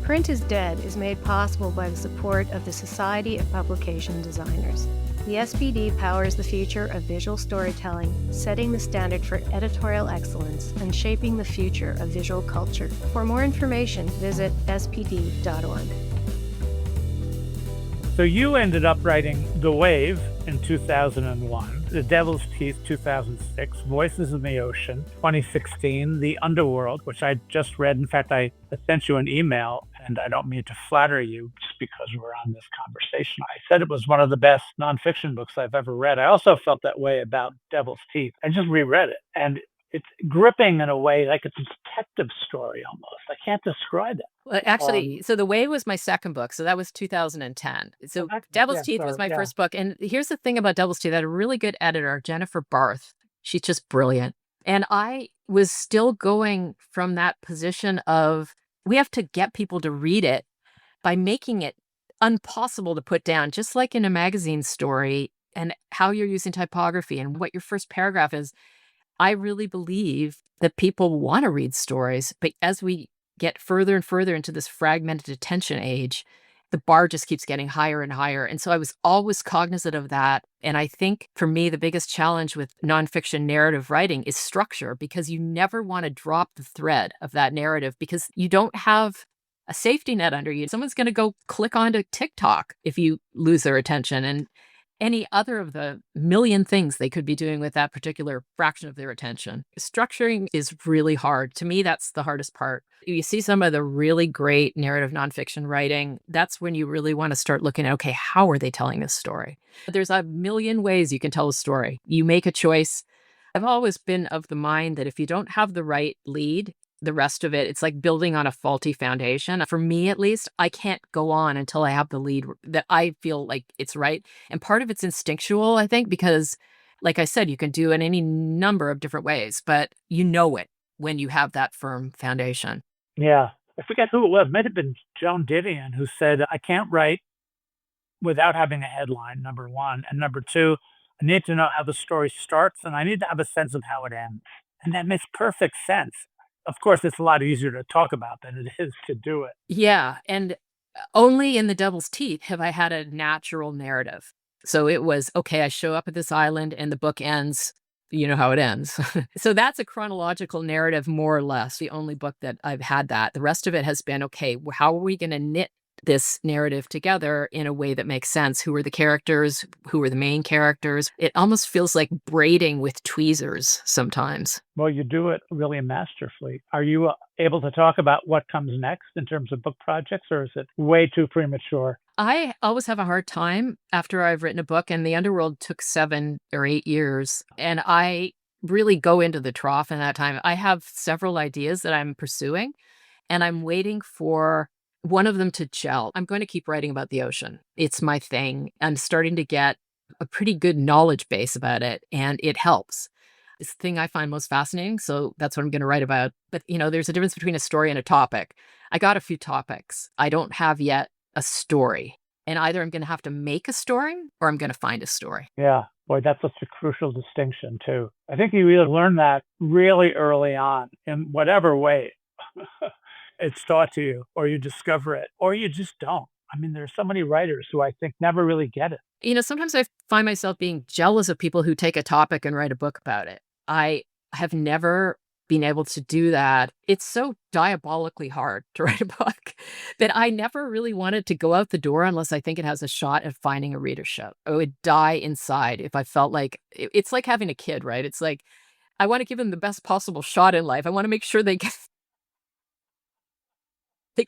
Print is Dead is made possible by the support of the Society of Publication Designers. The SPD powers the future of visual storytelling, setting the standard for editorial excellence and shaping the future of visual culture. For more information, visit spd.org. So you ended up writing The Wave in 2001, The Devil's Teeth 2006, Voices in the Ocean 2016, The Underworld, which I just read. In fact, I sent you an email, and I don't mean to flatter you just because we're on this conversation. I said it was one of the best nonfiction books I've ever read. I also felt that way about Devil's Teeth. I just reread it, and it's gripping in a way, like it's a detective story almost. I can't describe it. Well, actually, so The Way was my second book. So that was 2010. So Devil's Teeth was my first book. And here's the thing about Devil's Teeth. I had a really good editor, Jennifer Barth. She's just brilliant. And I was still going from that position of, we have to get people to read it by making it impossible to put down, just like in a magazine story, and how you're using typography and what your first paragraph is. I really believe that people want to read stories, but as we get further and further into this fragmented attention age, the bar just keeps getting higher and higher. And so I was always cognizant of that. And I think for me, the biggest challenge with nonfiction narrative writing is structure, because you never want to drop the thread of that narrative because you don't have a safety net under you. Someone's going to go click onto TikTok if you lose their attention, and any other of the million things they could be doing with that particular fraction of their attention. Structuring is really hard. To me, that's the hardest part. You see some of the really great narrative nonfiction writing. That's when you really want to start looking at, okay, how are they telling this story? There's a million ways you can tell a story. You make a choice. I've always been of the mind that if you don't have the right lead, the rest of it, it's like building on a faulty foundation. For me, at least, I can't go on until I have the lead that I feel like it's right. And part of it's instinctual, I think, because like I said, you can do it in any number of different ways, but you know it when you have that firm foundation. Yeah. I forget who it was. It might have been Joan Didion who said, I can't write without having a headline, number one. And number two, I need to know how the story starts and I need to have a sense of how it ends. And that makes perfect sense. Of course, it's a lot easier to talk about than it is to do it. Yeah. And only in The Devil's Teeth have I had a natural narrative. So it was, okay, I show up at this island and the book ends, you know how it ends. So that's a chronological narrative, more or less, the only book that I've had that. The rest of it has been, okay, how are we going to knit this narrative together in a way that makes sense? Who are the characters? Who are the main characters? It almost feels like braiding with tweezers sometimes. Well, you do it really masterfully. Are you able to talk about what comes next in terms of book projects, or is it way too premature? I always have a hard time after I've written a book, and The Underworld took 7 or 8 years, and I really go into the trough in that time. I have several ideas that I'm pursuing, and I'm waiting for one of them to gel. I'm going to keep writing about the ocean. It's my thing. I'm starting to get a pretty good knowledge base about it, and it helps. It's the thing I find most fascinating, so that's what I'm going to write about. But, there's a difference between a story and a topic. I got a few topics. I don't have yet a story. And either I'm going to have to make a story or I'm going to find a story. Yeah. Boy, that's such a crucial distinction, too. I think you either learn that really early on in whatever way it's taught to you, or you discover it, or you just don't. I mean, there's so many writers who I think never really get it. Sometimes I find myself being jealous of people who take a topic and write a book about it. I have never been able to do that. It's so diabolically hard to write a book that I never really wanted to go out the door unless I think it has a shot at finding a readership. I would die inside if I felt like it's like having a kid, right? It's like, I want to give them the best possible shot in life. I want to make sure they get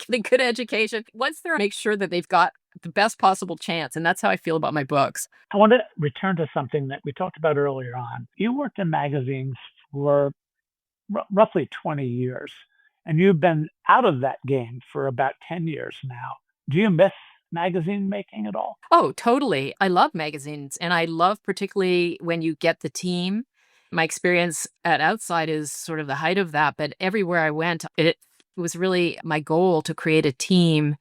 the good education. Once they're, make sure that they've got the best possible chance. And that's how I feel about my books. I want to return to something that we talked about earlier on. You worked in magazines for roughly 20 years, and you've been out of that game for about 10 years now. Do you miss magazine making at all? Oh, totally. I love magazines, and I love particularly when you get the team. My experience at Outside is sort of the height of that, but everywhere I went, it was really my goal to create a team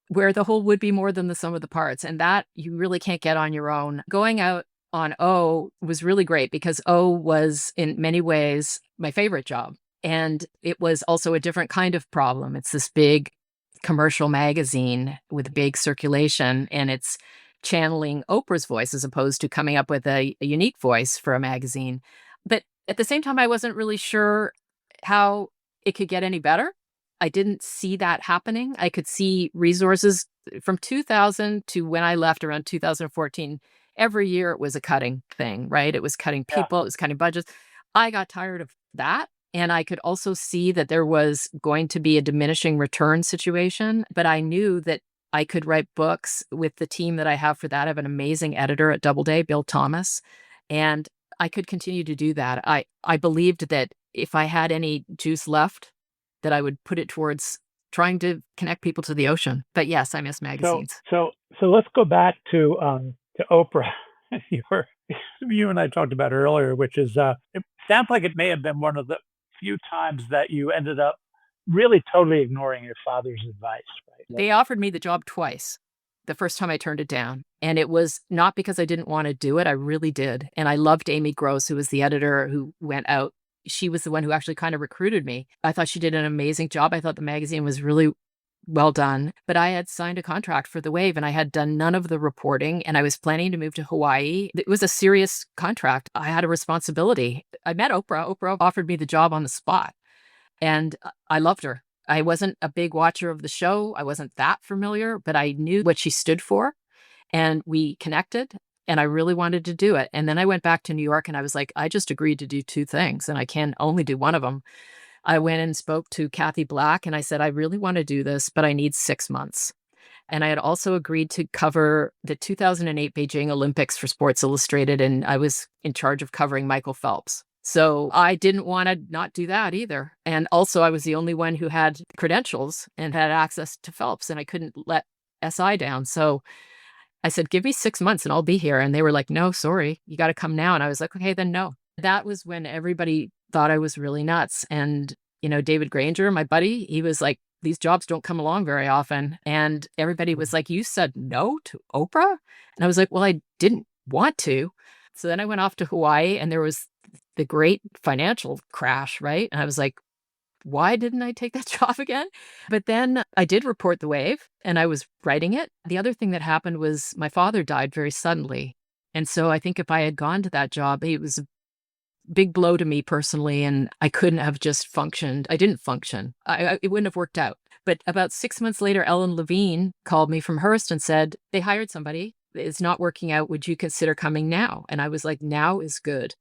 where the whole would be more than the sum of the parts, and that you really can't get on your own. Going out on O was really great because O was in many ways my favorite job. And it was also a different kind of problem. It's this big commercial magazine with big circulation, and it's channeling Oprah's voice as opposed to coming up with a unique voice for a magazine. But at the same time, I wasn't really sure how it could get any better. I didn't see that happening. I could see resources from 2000 to when I left around 2014. Every year it was a cutting thing, right? It was cutting people, It was cutting budgets. I got tired of that. And I could also see that there was going to be a diminishing return situation. But I knew that I could write books with the team that I have for that. I have an amazing editor at Doubleday, Bill Thomas. And I could continue to do that. I believed that if I had any juice left, that I would put it towards trying to connect people to the ocean. But yes, I miss magazines. So let's go back to Oprah. You and I talked about earlier, which is it sounds like it may have been one of the few times that you ended up really totally ignoring your father's advice, right? They offered me the job twice. The first time I turned it down. And it was not because I didn't want to do it. I really did. And I loved Amy Gross, who was the editor who went out. She was the one who actually kind of recruited me. I thought she did an amazing job. I thought the magazine was really well done. But I had signed a contract for the Wave and I had done none of the reporting and I was planning to move to Hawaii. It was a serious contract. I had a responsibility. I met Oprah. Oprah offered me the job on the spot and I loved her. I wasn't a big watcher of the show. I wasn't that familiar, but I knew what she stood for and we connected and I really wanted to do it. And then I went back to New York and I was like, I just agreed to do two things and I can only do one of them. I went and spoke to Kathy Black and I said, I really want to do this, but I need 6 months. And I had also agreed to cover the 2008 Beijing Olympics for Sports Illustrated, and I was in charge of covering Michael Phelps. So I didn't want to not do that either. And also I was the only one who had credentials and had access to Phelps, and I couldn't let SI down. So I said, give me 6 months and I'll be here. And they were like, no, sorry, you got to come now. And I was like, okay, then no. That was when everybody thought I was really nuts. And, David Granger, my buddy, he was like, these jobs don't come along very often. And everybody was like, you said no to Oprah? And I was like, well, I didn't want to. So then I went off to Hawaii and there was the great financial crash, right? And I was like, why didn't I take that job again? But then I did report the Wave and I was writing it. The other thing that happened was my father died very suddenly. And so I think if I had gone to that job, it was a big blow to me personally, and I couldn't have just functioned. I didn't function. It wouldn't have worked out. But about 6 months later, Ellen Levine called me from Hearst and said, they hired somebody. It's not working out. Would you consider coming now? And I was like, now is good.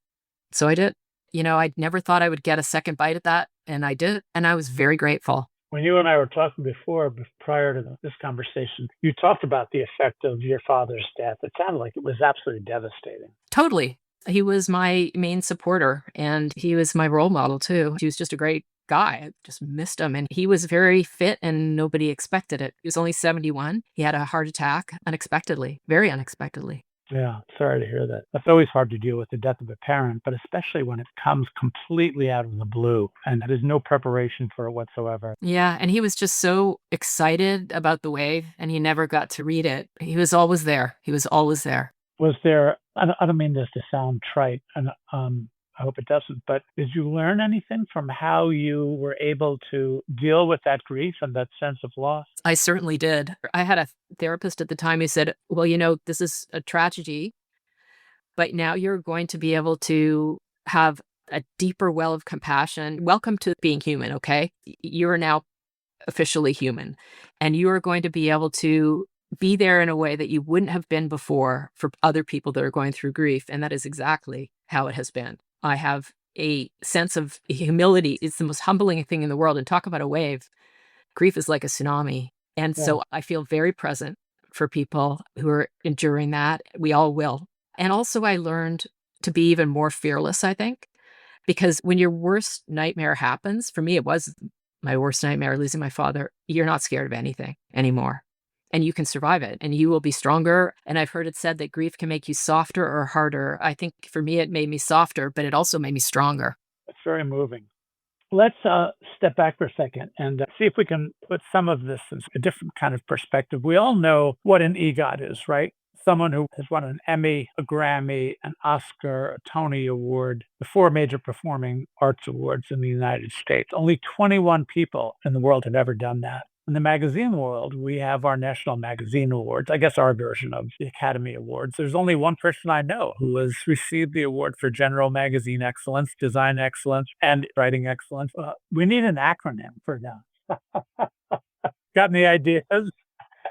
So I did. I never thought I would get a second bite at that. And I did. And I was very grateful. When you and I were talking before, prior to this conversation, you talked about the effect of your father's death. It sounded like it was absolutely devastating. Totally. He was my main supporter and he was my role model too. He was just a great guy. I just missed him. And he was very fit and nobody expected it. He was only 71. He had a heart attack unexpectedly, very unexpectedly. Yeah, sorry to hear that. That's always hard to deal with the death of a parent, but especially when it comes completely out of the blue and there's no preparation for it whatsoever. Yeah, and he was just so excited about the Wave and he never got to read it. He was always there. He was always there. Was there, I don't mean this to sound trite, and I hope it doesn't, but did you learn anything from how you were able to deal with that grief and that sense of loss? I certainly did. I had a therapist at the time who said, well, this is a tragedy, but now you're going to be able to have a deeper well of compassion. Welcome to being human, okay? You are now officially human, and you are going to be able to be there in a way that you wouldn't have been before for other people that are going through grief. And that is exactly how it has been. I have a sense of humility. It's the most humbling thing in the world. And talk about a wave. Grief is like a tsunami. And so I feel very present for people who are enduring that. We all will. And also I learned to be even more fearless, I think, because when your worst nightmare happens, for me, it was my worst nightmare, losing my father, you're not scared of anything anymore. And you can survive it and you will be stronger. And I've heard it said that grief can make you softer or harder. I think for me, it made me softer, but it also made me stronger. It's very moving. Let's step back for a second and see if we can put some of this in a different kind of perspective. We all know what an EGOT is, right? Someone who has won an Emmy, a Grammy, an Oscar, a Tony Award, the 4 major performing arts awards in the United States. Only 21 people in the world have ever done that. In the magazine world, we have our National Magazine Awards, I guess our version of the Academy Awards. There's only one person I know who has received the award for General Magazine Excellence, Design Excellence, and Writing Excellence. We need an acronym for that. Got any ideas?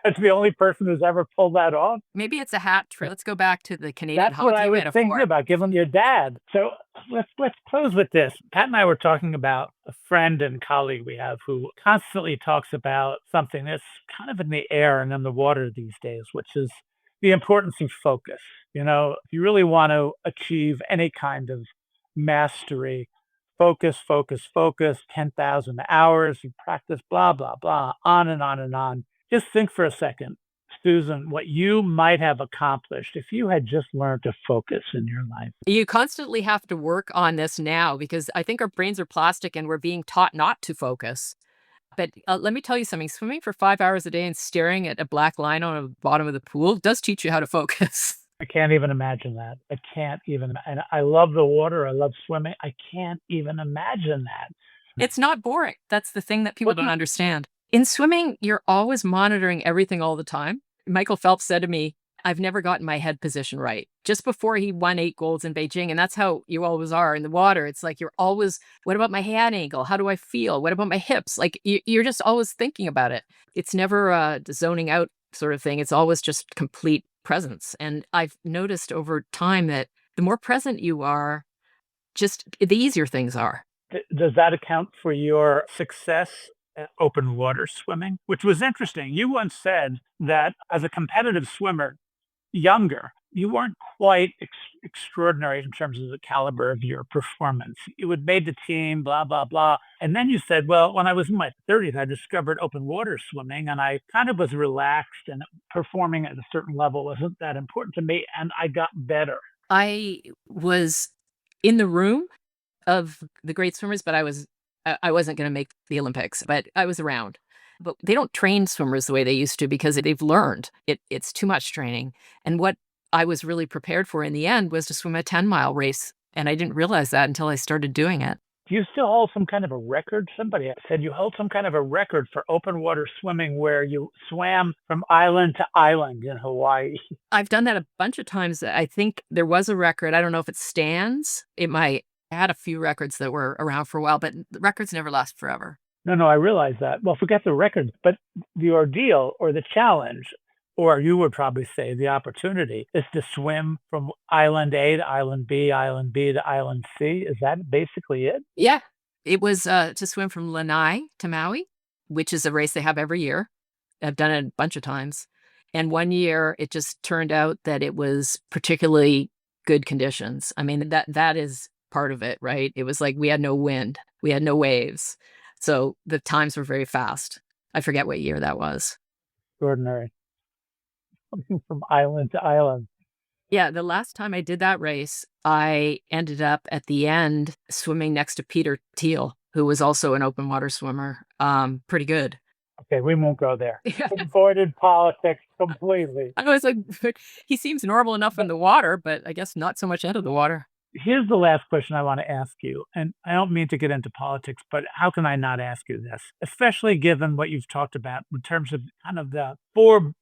It's the only person who's ever pulled that off. Maybe it's a hat trick. Let's go back to the Canadian That's hockey what I was metaphor. thinking about, giving your dad. So let's close with this. Pat and I were talking about a friend and colleague we have who constantly talks about something that's kind of in the air and in the water these days, which is the importance of focus. If you really want to achieve any kind of mastery, focus, 10,000 hours, you practice, blah, blah, blah, on and on and on. Just think for a second, Susan, what you might have accomplished if you had just learned to focus in your life. You constantly have to work on this now because I think our brains are plastic and we're being taught not to focus. But let me tell you something. Swimming for 5 hours a day and staring at a black line on the bottom of the pool does teach you how to focus. I can't even imagine that. And I love the water. I love swimming. I can't even imagine that. It's not boring. That's the thing that people don't understand. In swimming, you're always monitoring everything all the time. Michael Phelps said to me, I've never gotten my head position right. Just before he won 8 golds in Beijing, and that's how you always are in the water. It's like you're always, what about my hand angle? How do I feel? What about my hips? Like you're just always thinking about it. It's never a zoning out sort of thing. It's always just complete presence. And I've noticed over time that the more present you are, just the easier things are. Does that account for your success at open water swimming? Which was interesting. You once said that as a competitive swimmer, younger, you weren't quite extraordinary in terms of the caliber of your performance. You had made the team, blah, blah, blah. And then you said, well, when I was in my 30s, I discovered open water swimming and I kind of was relaxed and performing at a certain level wasn't that important to me. And I got better. I was in the room of the great swimmers, but I wasn't going to make the Olympics, but I was around. But they don't train swimmers the way they used to because they've learned it's too much training. And what I was really prepared for in the end was to swim a 10-mile race. And I didn't realize that until I started doing it. Do you still hold some kind of a record? Somebody said you hold some kind of a record for open water swimming where you swam from island to island in Hawaii. I've done that a bunch of times. I think there was a record. I don't know if it stands. It might. I had a few records that were around for a while, but the records never last forever. No, I realize that. Well, forget the record, but the ordeal or the challenge, or you would probably say the opportunity, is to swim from island A to island B to island C. Is that basically it? Yeah. It was to swim from Lanai to Maui, which is a race they have every year. I've done it a bunch of times. And one year, it just turned out that it was particularly good conditions. I mean, that is part of it, right? It was like we had no wind. We had no waves. So the times were very fast. I forget what year that was. Extraordinary. From island to island. Yeah, the last time I did that race, I ended up at the end swimming next to Peter Thiel, who was also an open water swimmer. Pretty good. Okay, we won't go there. Avoided politics completely. I was like, he seems normal enough in the water, but I guess not so much out of the water. Here's the last question I want to ask you, and I don't mean to get into politics, but how can I not ask you this? Especially given what you've talked about in terms of kind of the 4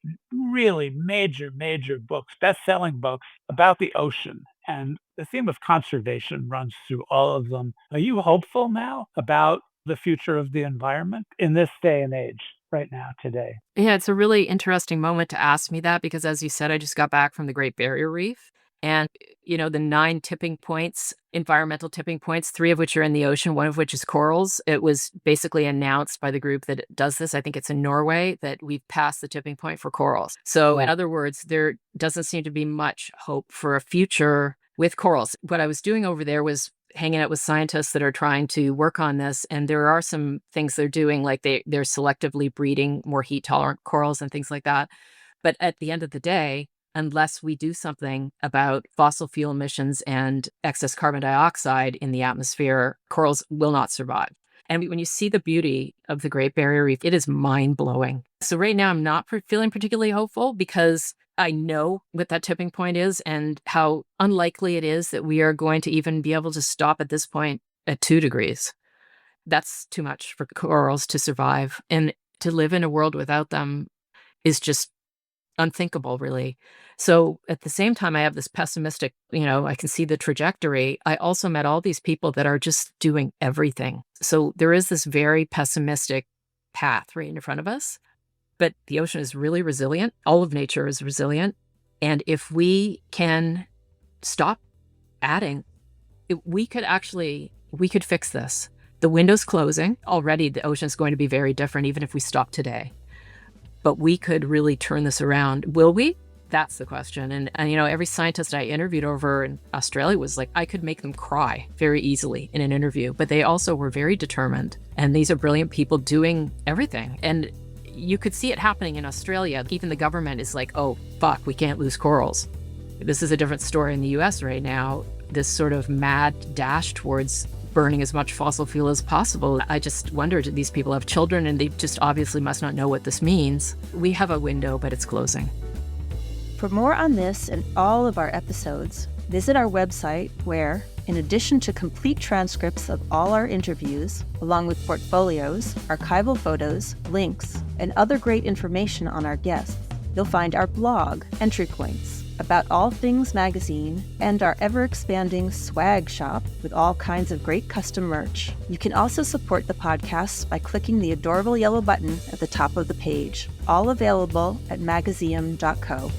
really major books, best-selling books about the ocean, and the theme of conservation runs through all of them. Are you hopeful now about the future of the environment in this day and age? Right now, today? Yeah, it's a really interesting moment to ask me that because, as you said, I just got back from the Great Barrier Reef. And, the 9 tipping points, environmental tipping points, 3 of which are in the ocean, 1 of which is corals. It was basically announced by the group that does this. I think it's in Norway that we've passed the tipping point for corals. So in other words, there doesn't seem to be much hope for a future with corals. What I was doing over there was hanging out with scientists that are trying to work on this. And there are some things they're doing, like they're selectively breeding more heat-tolerant corals and things like that. But at the end of the day, unless we do something about fossil fuel emissions and excess carbon dioxide in the atmosphere, corals will not survive. And when you see the beauty of the Great Barrier Reef, it is mind-blowing. So right now, I'm not feeling particularly hopeful because I know what that tipping point is and how unlikely it is that we are going to even be able to stop at this point at 2 degrees. That's too much for corals to survive. And to live in a world without them is just unthinkable, really. So at the same time, I have this pessimistic, I can see the trajectory. I also met all these people that are just doing everything. So there is this very pessimistic path right in front of us. But the ocean is really resilient. All of nature is resilient. And if we can stop adding, we could fix this. The window's closing. Already the ocean's going to be very different, even if we stop today. But we could really turn this around. Will we? That's the question. And every scientist I interviewed over in Australia was like, I could make them cry very easily in an interview. But they also were very determined. And these are brilliant people doing everything. And you could see it happening in Australia. Even the government is like, oh, fuck, we can't lose corals. This is a different story in the US right now. This sort of mad dash towards burning as much fossil fuel as possible. I just wonder, do these people have children and they just obviously must not know what this means? We have a window, but it's closing. For more on this and all of our episodes, visit our website where, In addition to complete transcripts of all our interviews, along with portfolios, archival photos, links, and other great information on our guests, you'll find our blog, Entry Points, about all things magazine, and our ever-expanding swag shop with all kinds of great custom merch. You can also support the podcast by clicking the adorable yellow button at the top of the page, all available at magazium.co.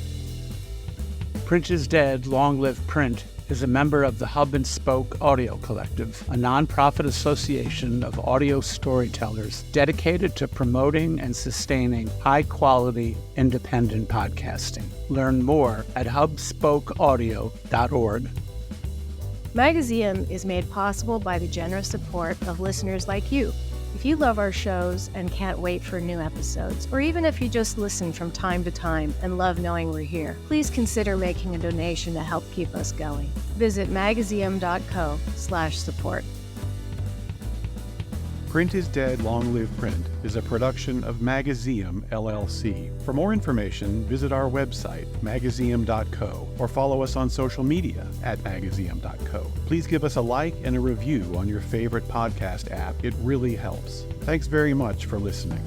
Print is Dead, Long Live Print is a member of the Hub and Spoke Audio Collective, a nonprofit association of audio storytellers dedicated to promoting and sustaining high-quality, independent podcasting. Learn more at hubspokeaudio.org. Magazium is made possible by the generous support of listeners like you. If you love our shows and can't wait for new episodes, or even if you just listen from time to time and love knowing we're here, please consider making a donation to help keep us going. Visit magazium.co/support. Print is Dead, Long Live Print is a production of Magazium, LLC. For more information, visit our website, magazium.co, or follow us on social media at magazium.co. Please give us a like and a review on your favorite podcast app. It really helps. Thanks very much for listening.